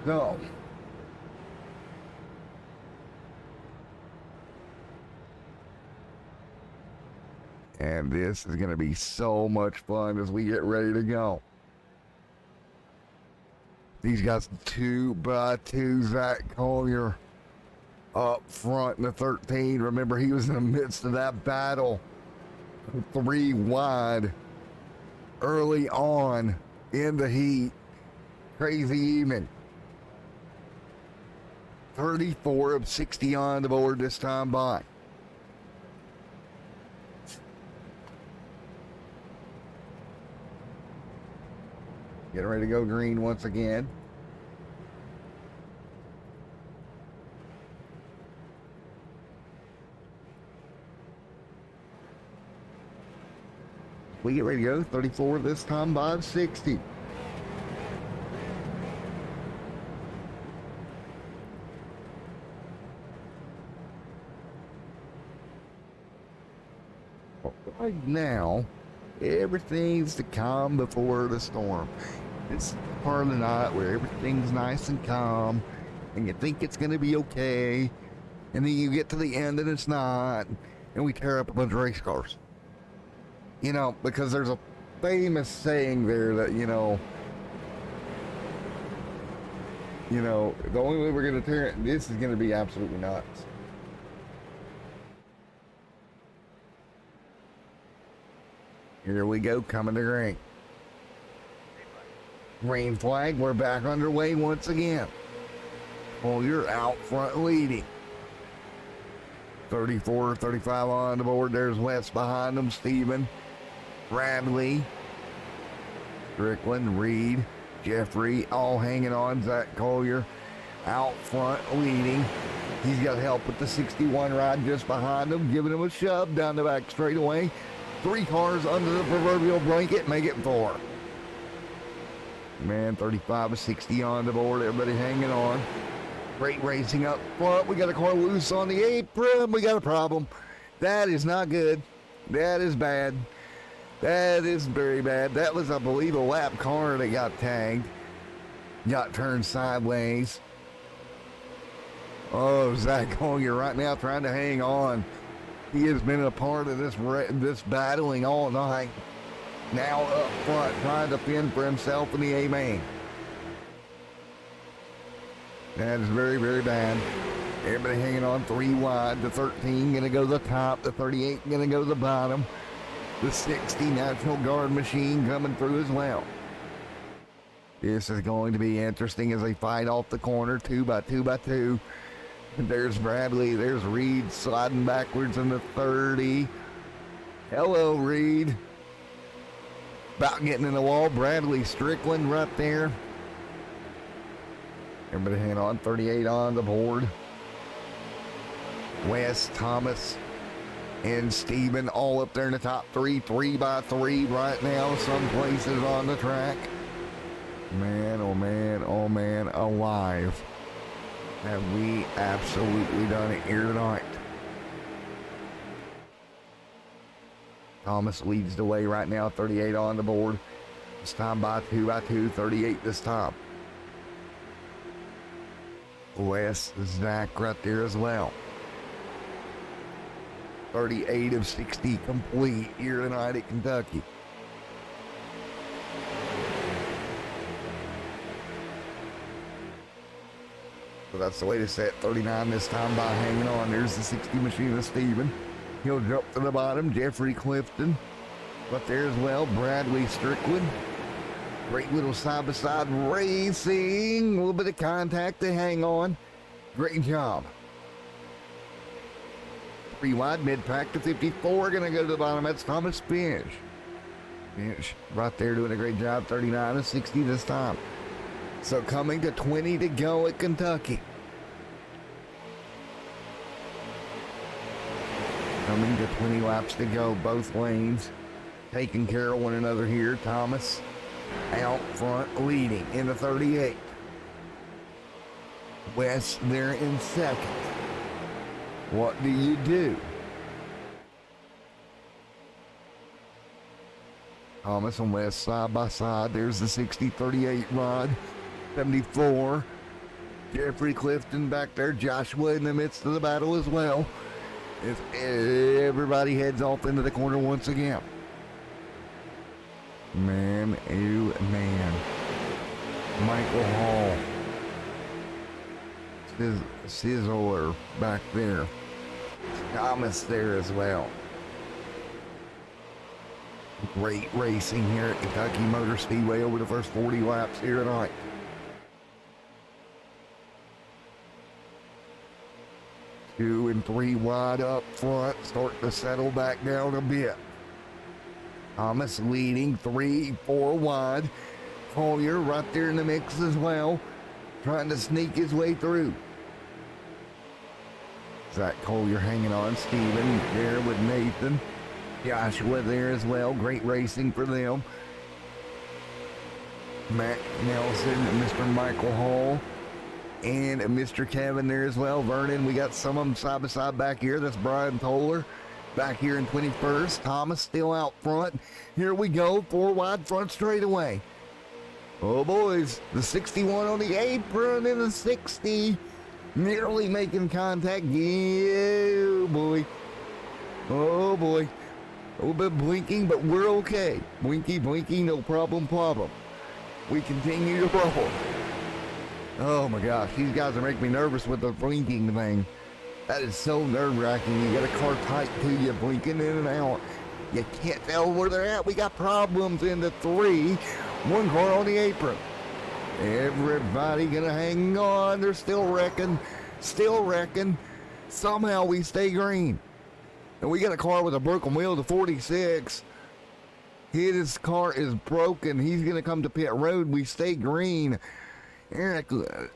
So, and this is going to be so much fun as we get ready to go. These guys 2x2, Zach Collier up front in the 13. Remember, he was in the midst of that battle. 3 wide early on in the heat. Crazy evening. 34 of 60 on the board this time by. Getting ready to go green once again. We get ready to go. 34 this time by 60. Right now, everything's to calm before the storm. It's the part of the night where everything's nice and calm, and you think it's going to be okay, and then you get to the end and it's not, and we tear up a bunch of race cars. You know, because there's a famous saying there that, you know, the only way we're going to tear it, this is going to be absolutely nuts. Here we go, coming to green. Green flag, we're back underway once again. Well, you're out front leading. 34, 35 on the board. There's Wes behind them, Steven, Bradley, Strickland, Reed, Jeffrey, all hanging on. Zach Collier out front leading. He's got help with the 61 ride just behind him, giving him a shove down the back straightaway. 3 cars under the proverbial blanket, make it 4. Man, 35 of 60 on the board. Everybody hanging on. Great racing up front. We got a car loose on the apron. We got a problem. That is not good. That is bad. That is very bad. That was, I believe, a lap car that got tagged. Got turned sideways. Oh, Zach Collier right now trying to hang on. He has been a part of this battling all night. Now up front, trying to fend for himself in the A-main. That is very, very bad. Everybody hanging on 3 wide. The 13 going to go to the top. The 38 going to go to the bottom. The 60 National Guard machine coming through as well. This is going to be interesting as they fight off the corner 2 by 2 by 2. There's Bradley. There's Reed sliding backwards in the 30. Hello, Reed. About getting in the wall. Bradley, Strickland right there. Everybody hanging on. 38 on the board. Wes, Thomas, and Steven all up there in the top 3. 3 by 3 right now. Some places on the track. Man, oh man, oh man, alive. Have we absolutely done it here tonight? Thomas leads the way right now, 38 on the board. This time by 2 by 2, 38 this time. Wes, Zach right there as well. 38 of 60 complete here tonight at Kentucky. So that's the way to set 39 this time by hanging on. There's the 60 machine of Steven. He'll jump to the bottom. Jeffrey Clifton up there as well. Bradley Strickland. Great little side-by-side racing. A little bit of contact to hang on. Great job. 3 wide, mid-pack to 54. Going to go to the bottom. That's Thomas Finch. Finch right there doing a great job. 39 of 60 this time. So coming to 20 to go at Kentucky. Coming to 20 laps to go, both lanes. Taking care of one another here. Thomas out front leading in the 38. Wes there in second. What do you do? Thomas and Wes side by side. There's the 60-38 rod. 74. Jeffrey Clifton back there. Joshua in the midst of the battle as well. As everybody heads off into the corner once again. Man, oh man. Michael Hall. Sizzler back there. Thomas there as well. Great racing here at Kentucky Motor Speedway over the first 40 laps here tonight. 2 and 3 wide up front, starting to settle back down a bit. Thomas leading 3, 4 wide. Collier right there in the mix as well, trying to sneak his way through. Zach Collier hanging on. Steven there with Nathan. Joshua there as well. Great racing for them. Matt Nelson and Mr. Michael Hall and Mr. Kevin there as well. Vernon, we got some of them side by side back here. That's Brian Toller back here in 21st. Thomas still out front. Here we go. 4 wide front straightaway. Oh, boys. The 61 on the apron and the 60 nearly making contact. Yeah, boy. Oh, boy. A little bit blinking, but we're okay. Blinky, blinky, no problem. We continue to roll. Oh, my gosh. These guys are making me nervous with the blinking thing. That is so nerve-wracking. You got a car tight to you, blinking in and out. You can't tell where they're at. We got problems in the 3. 1 car on the apron. Everybody gonna hang on. They're still wrecking. Somehow we stay green. And we got a car with a broken wheel, the 46. His car is broken. He's gonna come to pit road. We stay green. Eric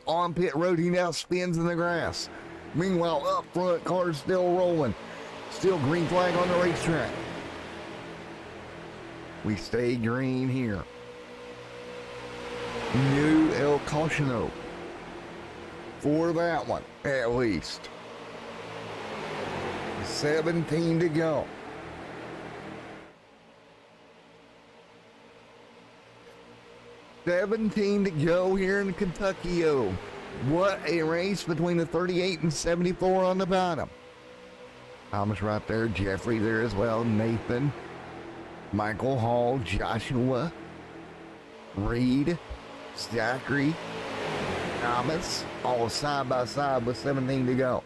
on pit road, he now spins in the grass. Meanwhile, up front, car's still rolling. Still green flag on the racetrack. We stay green here. New El Cautiono for that one, at least. 17 to go. $17 to go here in Kentucky. What a race between the 38 and 74 on the bottom. Thomas right there, Jeffrey there as well, Nathan, Michael Hall, Joshua, Reed, Zachary, Thomas, all side by side with 17 to go.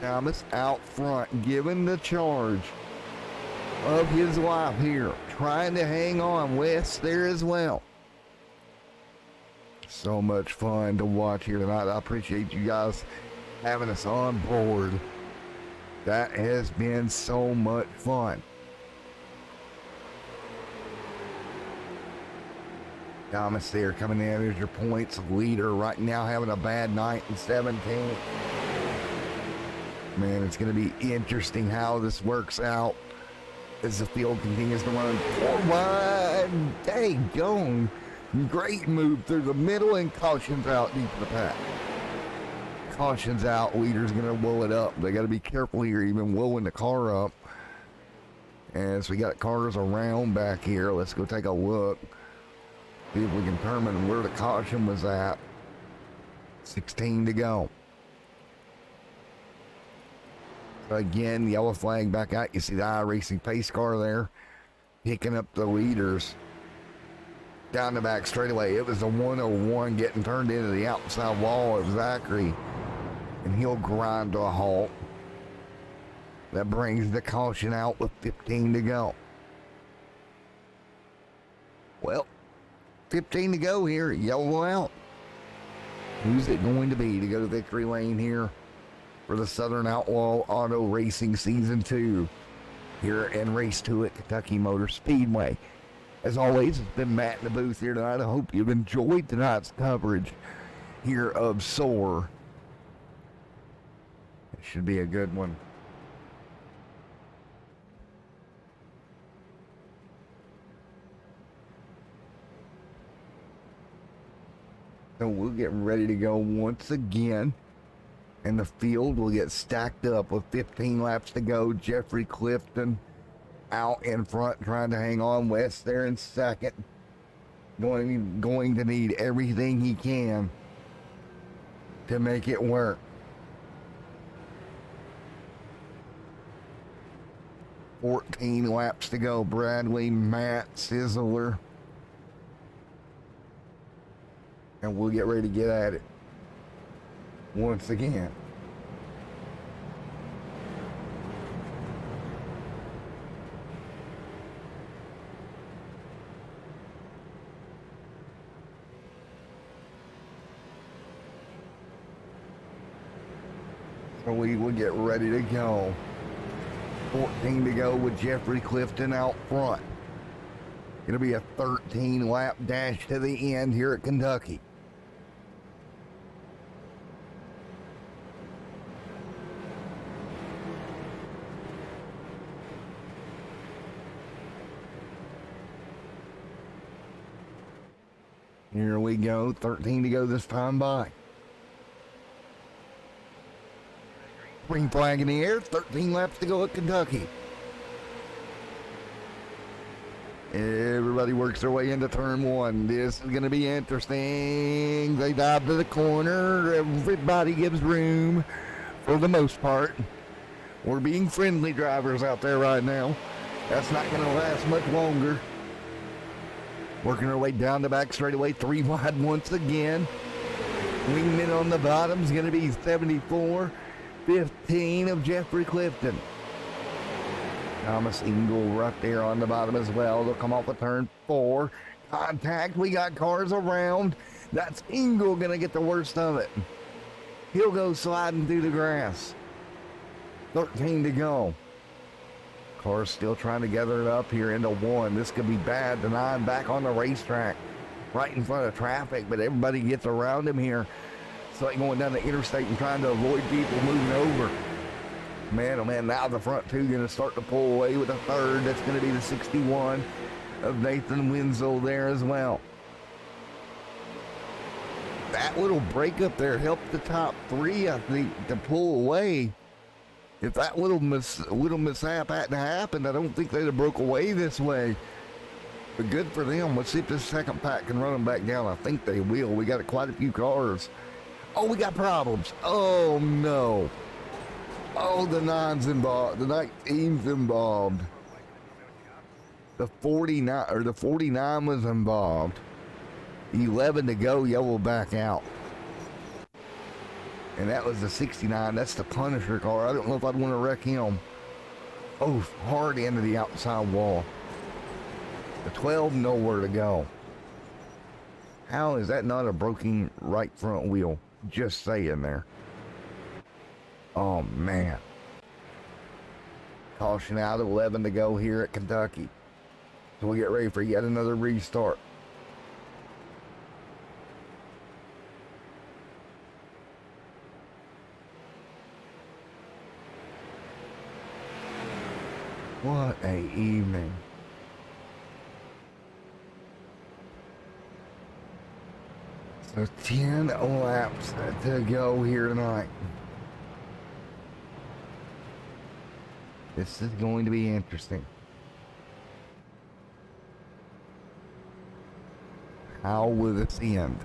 Thomas out front, giving the charge of his life here, trying to hang on. West there as well. So much fun to watch here tonight. I appreciate you guys having us on board. That has been so much fun. Thomas there coming in as your points leader right now, having a bad night in 17. Man, it's going to be interesting how this works out as the field continues to run 4 wide. Daggone. Great move through the middle, and caution's out deep in the pack. Caution's out. Leader's going to wool it up. They got to be careful here, even wooling the car up. As we got cars around back here, let's go take a look. See if we can determine where the caution was at. 16 to go. So again, yellow flag back out. You see the iRacing pace car there, picking up the leaders down the back straightaway. It was a 101 getting turned into the outside wall of Zachary, and he'll grind to a halt. That brings the caution out with 15 to go. Well, 15 to go here. Yellow out. Who's it going to be to go to victory lane here for the Southern Outlaw Auto Racing Season 2 here in Race 2 at Kentucky Motor Speedway? As always, it's been Matt in the booth here tonight. I hope you've enjoyed tonight's coverage here of SOAR. It should be a good one. So we'll get ready to go once again. And the field will get stacked up with 15 laps to go. Jeffrey Clifton out in front trying to hang on. West there in second. Going to need everything he can to make it work. $14 laps to go. Bradley, Matt, Sizzler. And we'll get ready to get at it once again. So we will get ready to go. 14 to go with Jeffrey Clifton out front. It'll be a 13 lap dash to the end here at Kentucky. Here we go, 13 to go this time by. Green flag in the air, 13 laps to go at Kentucky. Everybody works their way into turn one. This is going to be interesting. They dive to the corner. Everybody gives room for the most part. We're being friendly drivers out there right now. That's not going to last much longer. Working our way down the back straightaway, 3 wide once again. Wingman on the bottom is going to be 74. 15 of Jeffrey Clifton. Thomas Ingle right there on the bottom as well. They'll come off of turn 4. Contact. We got cars around. That's Ingle going to get the worst of it. He'll go sliding through the grass. 13 to go. Cars still trying to gather it up here into 1. This could be bad. The 9 back on the racetrack. Right in front of traffic, but everybody gets around him here. It's like going down the interstate and trying to avoid people moving over. Man, oh man, now the front 2 going to start to pull away with a 3rd. That's going to be the 61 of Nathan Winslow there as well. That little break up there helped the top 3, I think, to pull away. If that little mishap hadn't happened, I don't think they'd have broke away this way. But good for them. Let's see if this second pack can run them back down. I think they will. We got quite a few cars. Oh, we got problems. Oh, no. Oh, the 9's involved. The 19's involved. The 49 was involved. 11 to go. Yellow back out. And that was the 69. That's the Punisher car. I don't know if I'd want to wreck him. Oh, hard into the outside wall. The 12, nowhere to go. How is that not a broken right front wheel? Just saying there. Oh, man. Caution out, 11 to go here at Kentucky. So we'll get ready for yet another restart. What a evening. So 10 laps to go here tonight. This is going to be interesting. How will this end?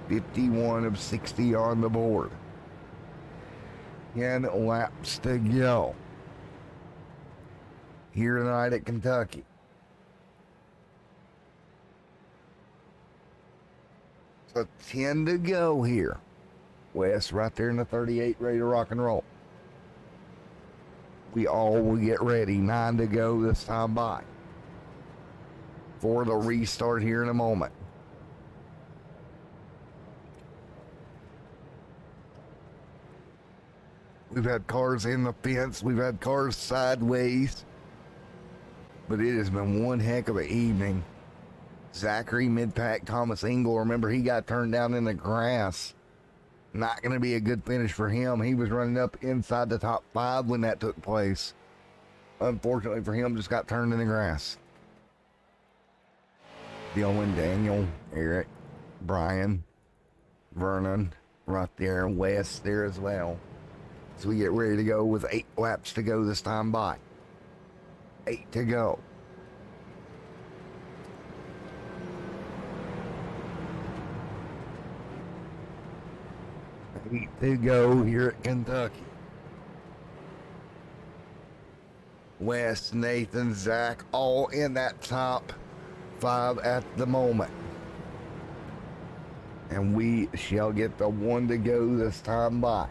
51 of 60 on the board. 10 laps to go here tonight at Kentucky. So 10 to go here. Wes right there in the 38, ready to rock and roll. We all will get ready. 9 to go this time by. For the restart here in a moment. We've had cars in the fence. We've had cars sideways. But it has been one heck of an evening. Zachary mid-pack, Thomas Ingle. Remember, he got turned down in the grass. Not going to be a good finish for him. He was running up inside the top 5 when that took place. Unfortunately for him, just got turned in the grass. Dylan, Daniel, Eric, Brian, Vernon, right there. Wes there as well. So we get ready to go with 8 laps to go this time by. 8 to go. To go here at Kentucky. Wes, Nathan, Zach, all in that top 5 at the moment. And we shall get the 1 to go this time by.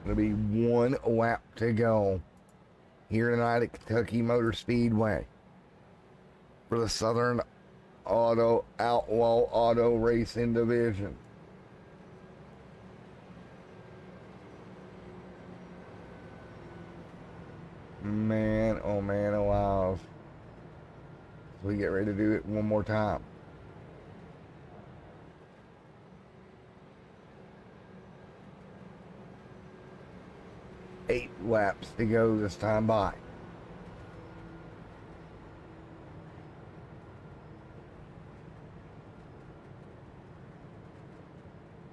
It'll be 1 lap to go here tonight at Kentucky Motor Speedway for the Southern Outlaw Auto Racing Division. Man, oh man, oh wow. We get ready to do it one more time. Eight laps to go this time by.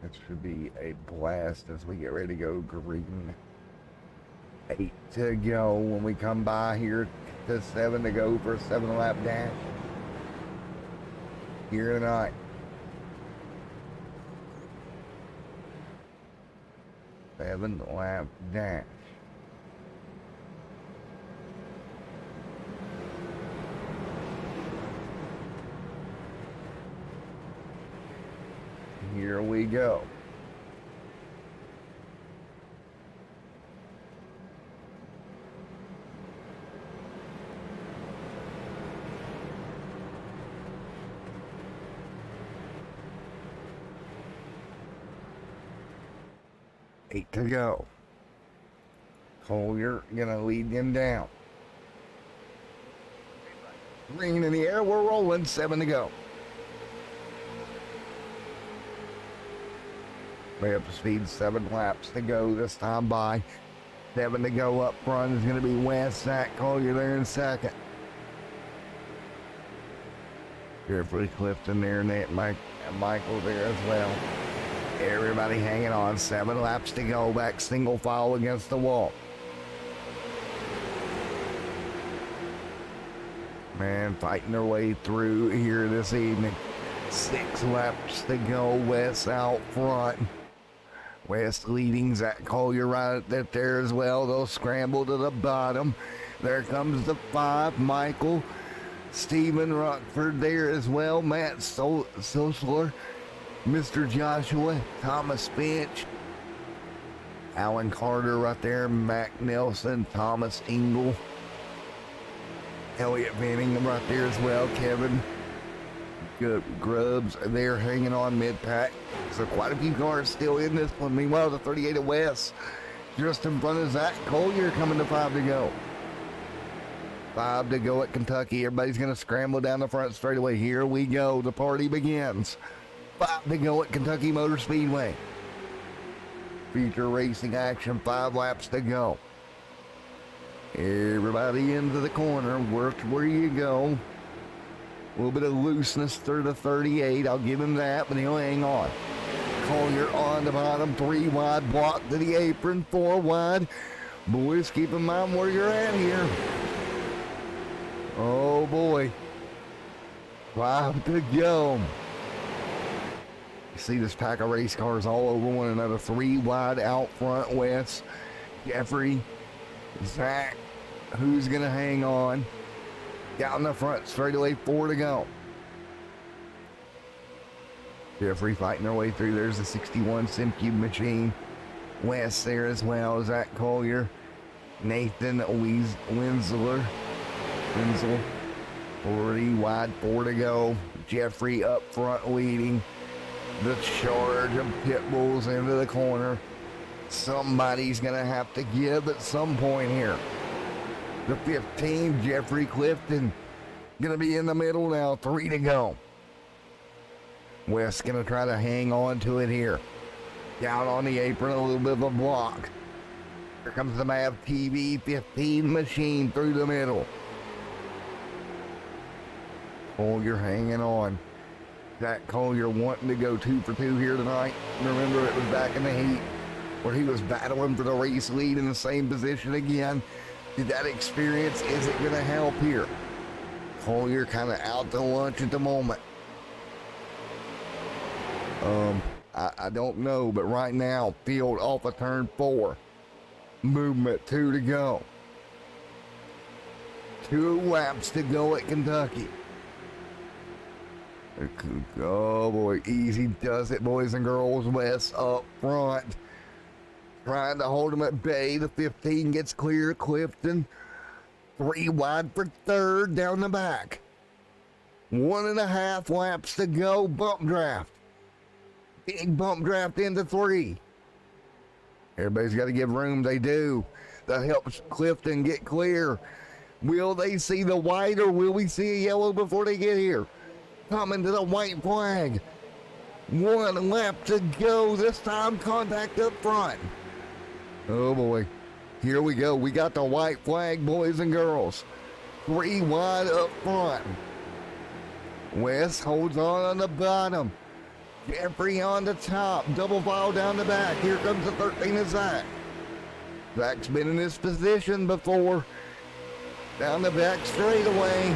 It should be a blast as we get ready to go green. 8 to go when we come by here to 7 to go for a 7-lap dash here tonight. Seven-lap dash. Here we go. Eight to go. Collier gonna lead them down. Green in the air, we're rolling. 7 to go. Way up to speed, 7 laps to go this time by. 7 to go up front is going to be West. Zach Collier there in second. Jeffrey Clifton there, Nate Michael there as well. Everybody hanging on. 7 laps to go. Back single file against the wall. Man, fighting their way through here this evening. 6 laps to go. West out front. West leading, Zach Collier right there as well. They'll scramble to the bottom. There comes the 5, Michael. Stephen Rockford there as well. Matt Sosler. Mr. Joshua. Thomas Finch. Alan Carter right there. Mac Nelson. Thomas Engel. Elliot Vanning right there as well. Kevin Good Grubbs there hanging on mid-pack. So quite a few cars still in this one. Meanwhile, the 38 at West just in front of Zach Collier coming to 5 to go. 5 to go at Kentucky. Everybody's going to scramble down the front straightaway. Here we go. The party begins. 5 to go at Kentucky Motor Speedway. Feature racing action. 5 laps to go. Everybody into the corner. Work where you go. A little bit of looseness through the 38. I'll give him that, but he'll hang on. Collier on the bottom. 3 wide. Block to the apron. 4 wide. Boys, keep in mind where you're at here. Oh, boy. 5 to go. You see this pack of race cars all over one another. 3 wide out front. West. Jeffrey. Zach. Who's going to hang on? Down the front, straightaway, 4 to go. Jeffrey fighting their way through. There's the 61 SimCube machine. West there as well. Zach Collier. Nathan Winslow. 40 wide, 4 to go. Jeffrey up front leading. The charge of pit bulls into the corner. Somebody's going to have to give at some point here. The 15, Jeffrey Clifton, going to be in the middle now. 3 to go. West going to try to hang on to it here. Down on the apron, a little bit of a block. Here comes the MAV TV 15 machine through the middle. Collier hanging on. Zach Collier wanting to go 2 for 2 here tonight. Remember, it was back in the heat where he was battling for the race lead in the same position again. Did that experience, is it going to help here? Collier kind of out to lunch at the moment. I don't know, but right now, field off of turn 4. Movement 2 to go. 2 laps to go at Kentucky. Oh boy, easy does it, boys and girls. West up front. Trying to hold him at bay. The 15 gets clear. Clifton. 3 wide for 3rd down the back. 1.5 laps to go. Bump draft. Big bump draft into 3. Everybody's got to give room. They do. to help Clifton get clear. Will they see the white or will we see a yellow before they get here? Coming to the white flag. 1 lap to go. This time contact up front. Oh boy. Here we go. We got the white flag, boys and girls. 3 wide up front. West holds on the bottom. Jeffrey on the top. Double file down the back. Here comes the 13 of Zach. Zach's been in this position before. Down the back straightaway.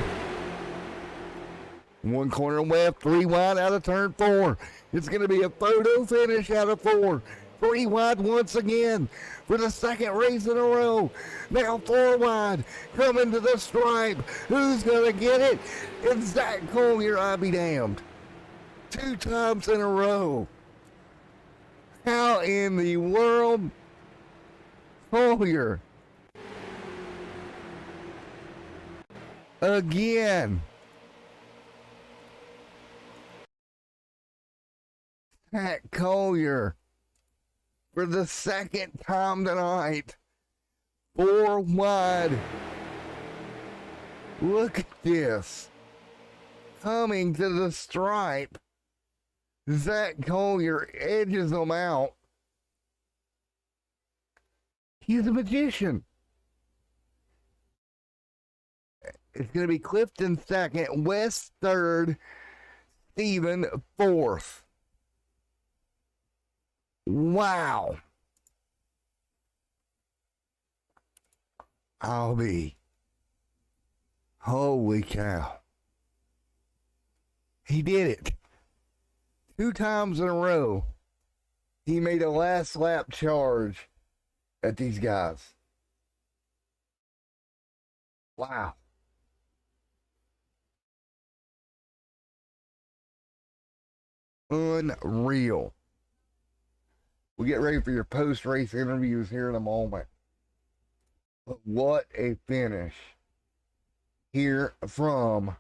1 corner left, 3 wide out of turn 4. It's going to be a photo finish out of 4. 3 wide once again for the second race in a row. Now 4 wide, coming to the stripe. Who's going to get it? It's Zach Collier, I'll be damned. 2 times in a row. How in the world? Collier. Again. Zach Collier. For the second time tonight. 4 wide. Look at this. Coming to the stripe. Zach Collier edges them out. He's a magician. It's going to be Clifton second, West third, Steven fourth. Wow. I'll be. Holy cow. He did it. 2 times in a row. He made a last lap charge at these guys. Wow. Unreal. We'll get ready for your post-race interviews here in a moment. But what a finish here from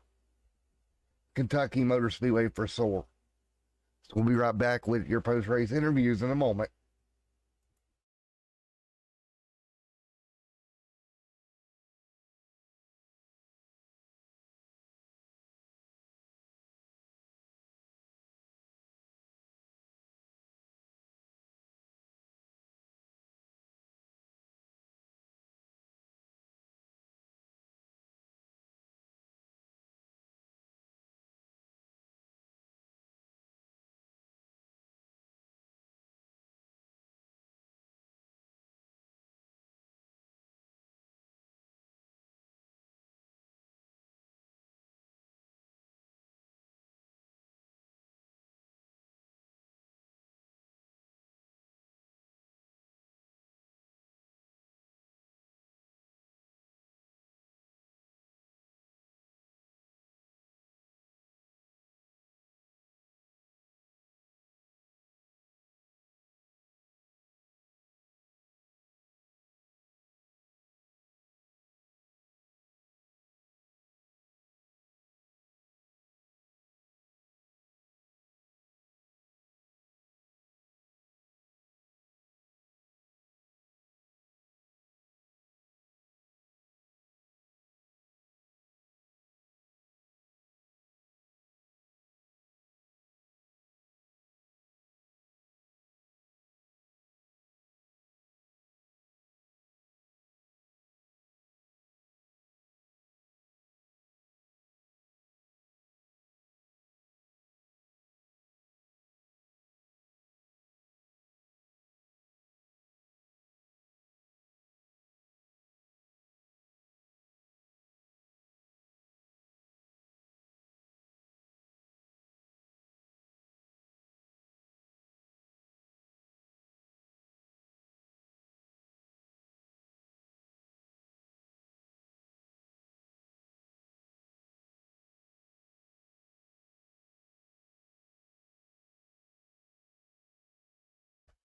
Kentucky Motor Speedway for Soar. So we'll be right back with your post-race interviews in a moment.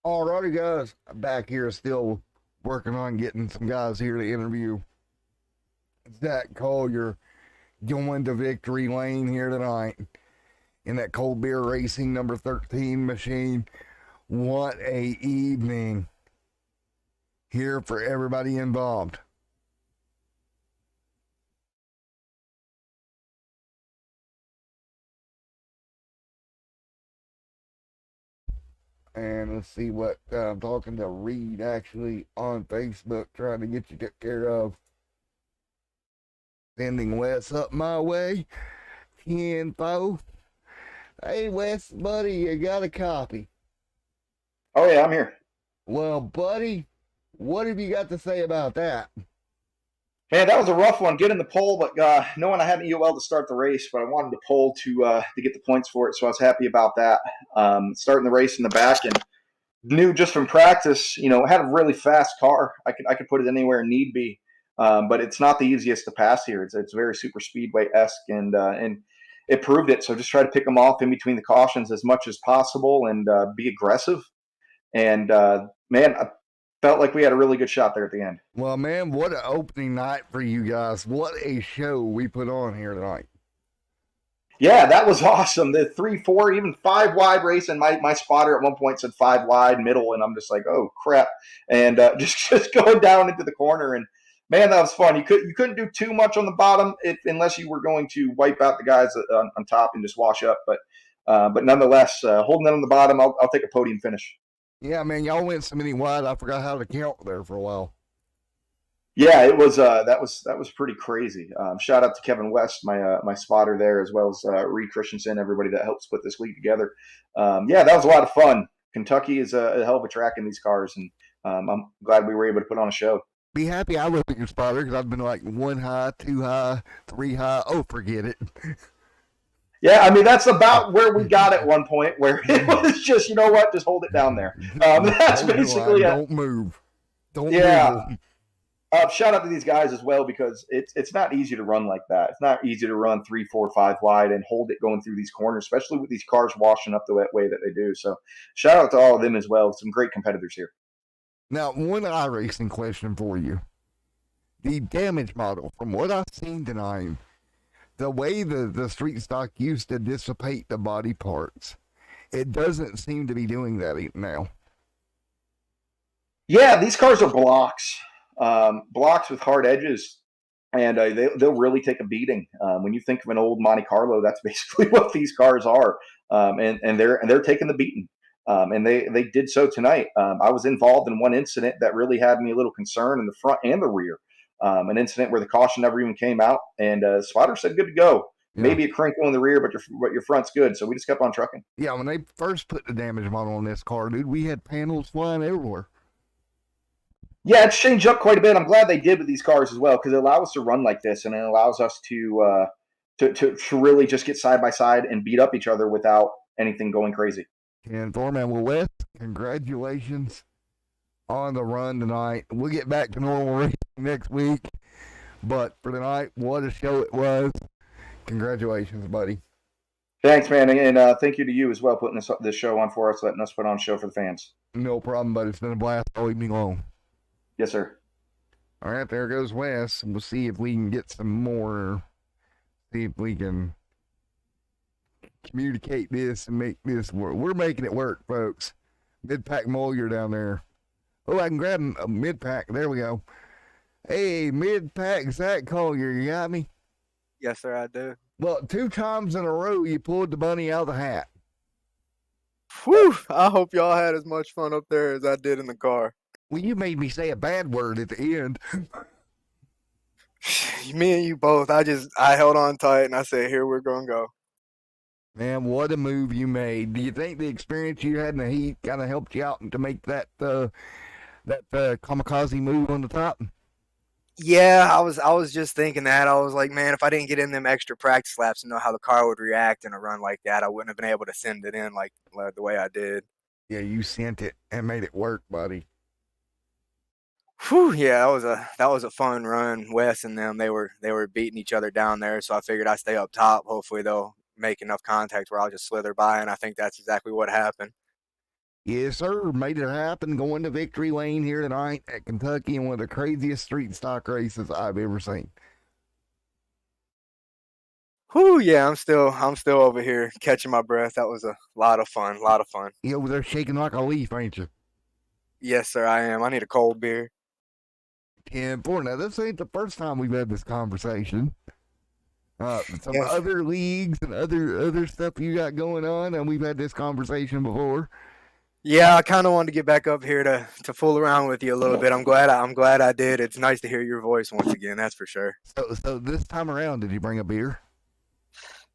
Alrighty, guys, I'm back here still working on getting some guys here to interview. Zach Collier going to victory lane here tonight in that cold beer racing number 13 machine. What a evening here for everybody involved. And let's see what I'm talking to Reed actually on Facebook, trying to get you took care of. Sending Wes up my way. Info. Hey, Wes, buddy, you got a copy?
Oh yeah, I'm here.
Well, buddy, what have you got to say about that?
Man, that was a rough one getting the pole, but knowing I had an EOL to start the race, but I wanted the pole to get the points for it, so I was happy about that. Starting the race in the back and knew just from practice, I had a really fast car. I could put it anywhere need be, but it's not the easiest to pass here. It's very super speedway esque, and it proved it. So just try to pick them off in between the cautions as much as possible and be aggressive. And man, I felt like we had a really good shot there at the end.
Well, man, what an opening night for you guys. What a show we put on here tonight.
Yeah, that was awesome. The 3, 4, even 5 wide race, and my spotter at one point said 5 wide middle, and I'm just like, oh crap, and just going down into the corner, and man, that was fun. You couldn't do too much on the bottom unless you were going to wipe out the guys on top and just wash up, but nonetheless, holding it on the bottom, I'll take a podium finish.
Yeah, man, y'all went so many wide, I forgot how to count there for a while.
Yeah, it was that was pretty crazy. Shout out to Kevin West, my spotter there, as well as Reed Christensen, everybody that helps put this league together. Yeah, that was a lot of fun. Kentucky is a hell of a track in these cars, and I'm glad we were able to put on a show.
Be happy I wasn't your spotter because I've been like 1 high, 2 high, 3 high. Oh, forget it.
Yeah, I mean, that's about where we got at one point, where it was just, you know what, just hold it down there. That's basically it.
Don't move. Don't move.
Shout out to these guys as well, because it's not easy to run like that. It's not easy to run 3, 4, 5 wide and hold it going through these corners, especially with these cars washing up the way that they do. So shout out to all of them as well. Some great competitors here.
Now, one iRacing question for you. The damage model, from what I've seen tonight, the way the street stock used to dissipate the body parts, it doesn't seem to be doing that now.
Yeah, these cars are blocks. Blocks with hard edges, and they'll really take a beating. When you think of an old Monte Carlo, that's basically what these cars are, and they're taking the beating, and they did so tonight. I was involved in one incident that really had me a little concerned in the front and the rear. An incident where the caution never even came out, and spotter said good to go. Yeah. Maybe a crinkle in the rear, but your front's good. So we just kept on trucking.
Yeah, when they first put the damage model on this car, dude, we had panels flying everywhere.
Yeah, it's changed up quite a bit. I'm glad they did with these cars as well, because it allows us to run like this, and it allows us to really just get side by side and beat up each other without anything going crazy.
And Thorman, well, Wes, congratulations on the run tonight. We'll get back to normal racing next week, but for tonight, what a show it was. Congratulations, buddy.
Thanks, man, and thank you to you as well, putting this show on for us, letting us put on a show for the fans.
No problem, buddy. It's been a blast all evening long.
Yes, sir.
All right, there goes Wes. We'll see if we can get some more, see if we can communicate this and make this work. We're making it work, folks. Mid-pack Moyer down there. Oh, I can grab a mid-pack. There we go. Hey, mid-pack Zach Collier, you got me?
Yes, sir, I do.
Well, 2 times in a row, you pulled the bunny out of the hat.
Whew, I hope y'all had as much fun up there as I did in the car.
Well, you made me say a bad word at the end.
Me and you both. I held on tight and I said, here we're going to go.
Man, what a move you made. Do you think the experience you had in the heat kind of helped you out to make that kamikaze move on the top?
Yeah, I was just thinking that. I was like, man, if I didn't get in them extra practice laps and know how the car would react in a run like that, I wouldn't have been able to send it in like the way I did.
Yeah, you sent it and made it work, buddy.
Whew, yeah, that was a fun run. Wes and them, they were beating each other down there, so I figured I'd stay up top. Hopefully they'll make enough contact where I'll just slither by, and I think that's exactly what happened.
Yes, sir. Made it happen. Going to victory lane here tonight at Kentucky in one of the craziest street stock races I've ever seen.
Whew, yeah, I'm still over here catching my breath. That was a lot of fun.
You over there shaking like a leaf, ain't you?
Yes, sir, I am. I need a cold beer.
10-4. Now, this ain't the first time we've had this conversation. Some
Yes.
other leagues and other stuff you got going on, and we've had this conversation before.
Yeah, I kind of wanted to get back up here to fool around with you a little bit. I'm glad I did. It's nice to hear your voice once again. That's for sure.
So this time around, did you bring a beer?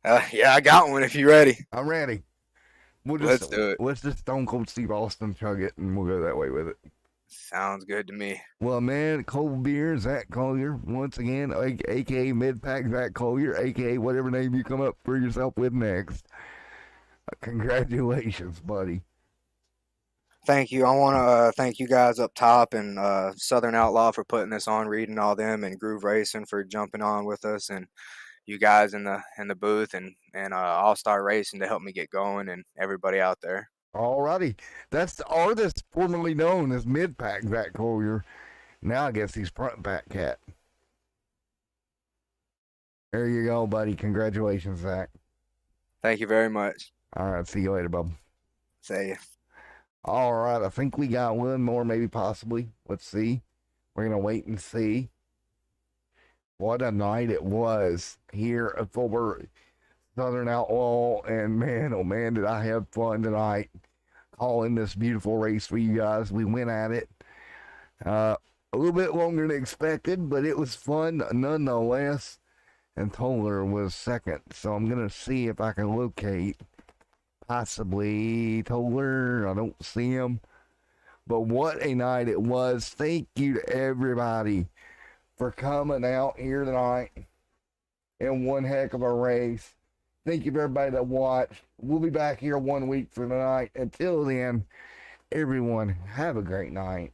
Yeah, I got one if you're ready.
I'm ready.
Let's do it.
Let's just Stone Cold Steve Austin chug it, and we'll go that way with it.
Sounds good to me.
Well, man, cold beer, Zach Collier, once again, aka Mid-Pack Zach Collier, aka whatever name you come up for yourself with next. Congratulations, buddy.
Thank you. I want to thank you guys up top and Southern Outlaw for putting this on, reading all them, and Groove Racing for jumping on with us, and you guys in the booth, and All Star Racing to help me get going, and everybody out there.
Alrighty. That's the artist formerly known as Mid-Pack Zach Collier. Now I guess he's Front Pack Cat. There you go, buddy. Congratulations, Zach.
Thank you very much.
All right, see you later, bub.
See ya.
All right, I think we got one more, maybe possibly. Let's see. We're going to wait and see. What a night it was here at Fulbert Southern Outlaw. And man, oh man, did I have fun tonight calling this beautiful race for you guys. We went at it a little bit longer than expected, but it was fun nonetheless. And Toller was second. So I'm going to see if I can locate possibly Toller. I don't see him. But what a night it was. Thank you to everybody for coming out here tonight in one heck of a race. Thank you for everybody that watched. We'll be back here 1 week from tonight. Until then, everyone, have a great night.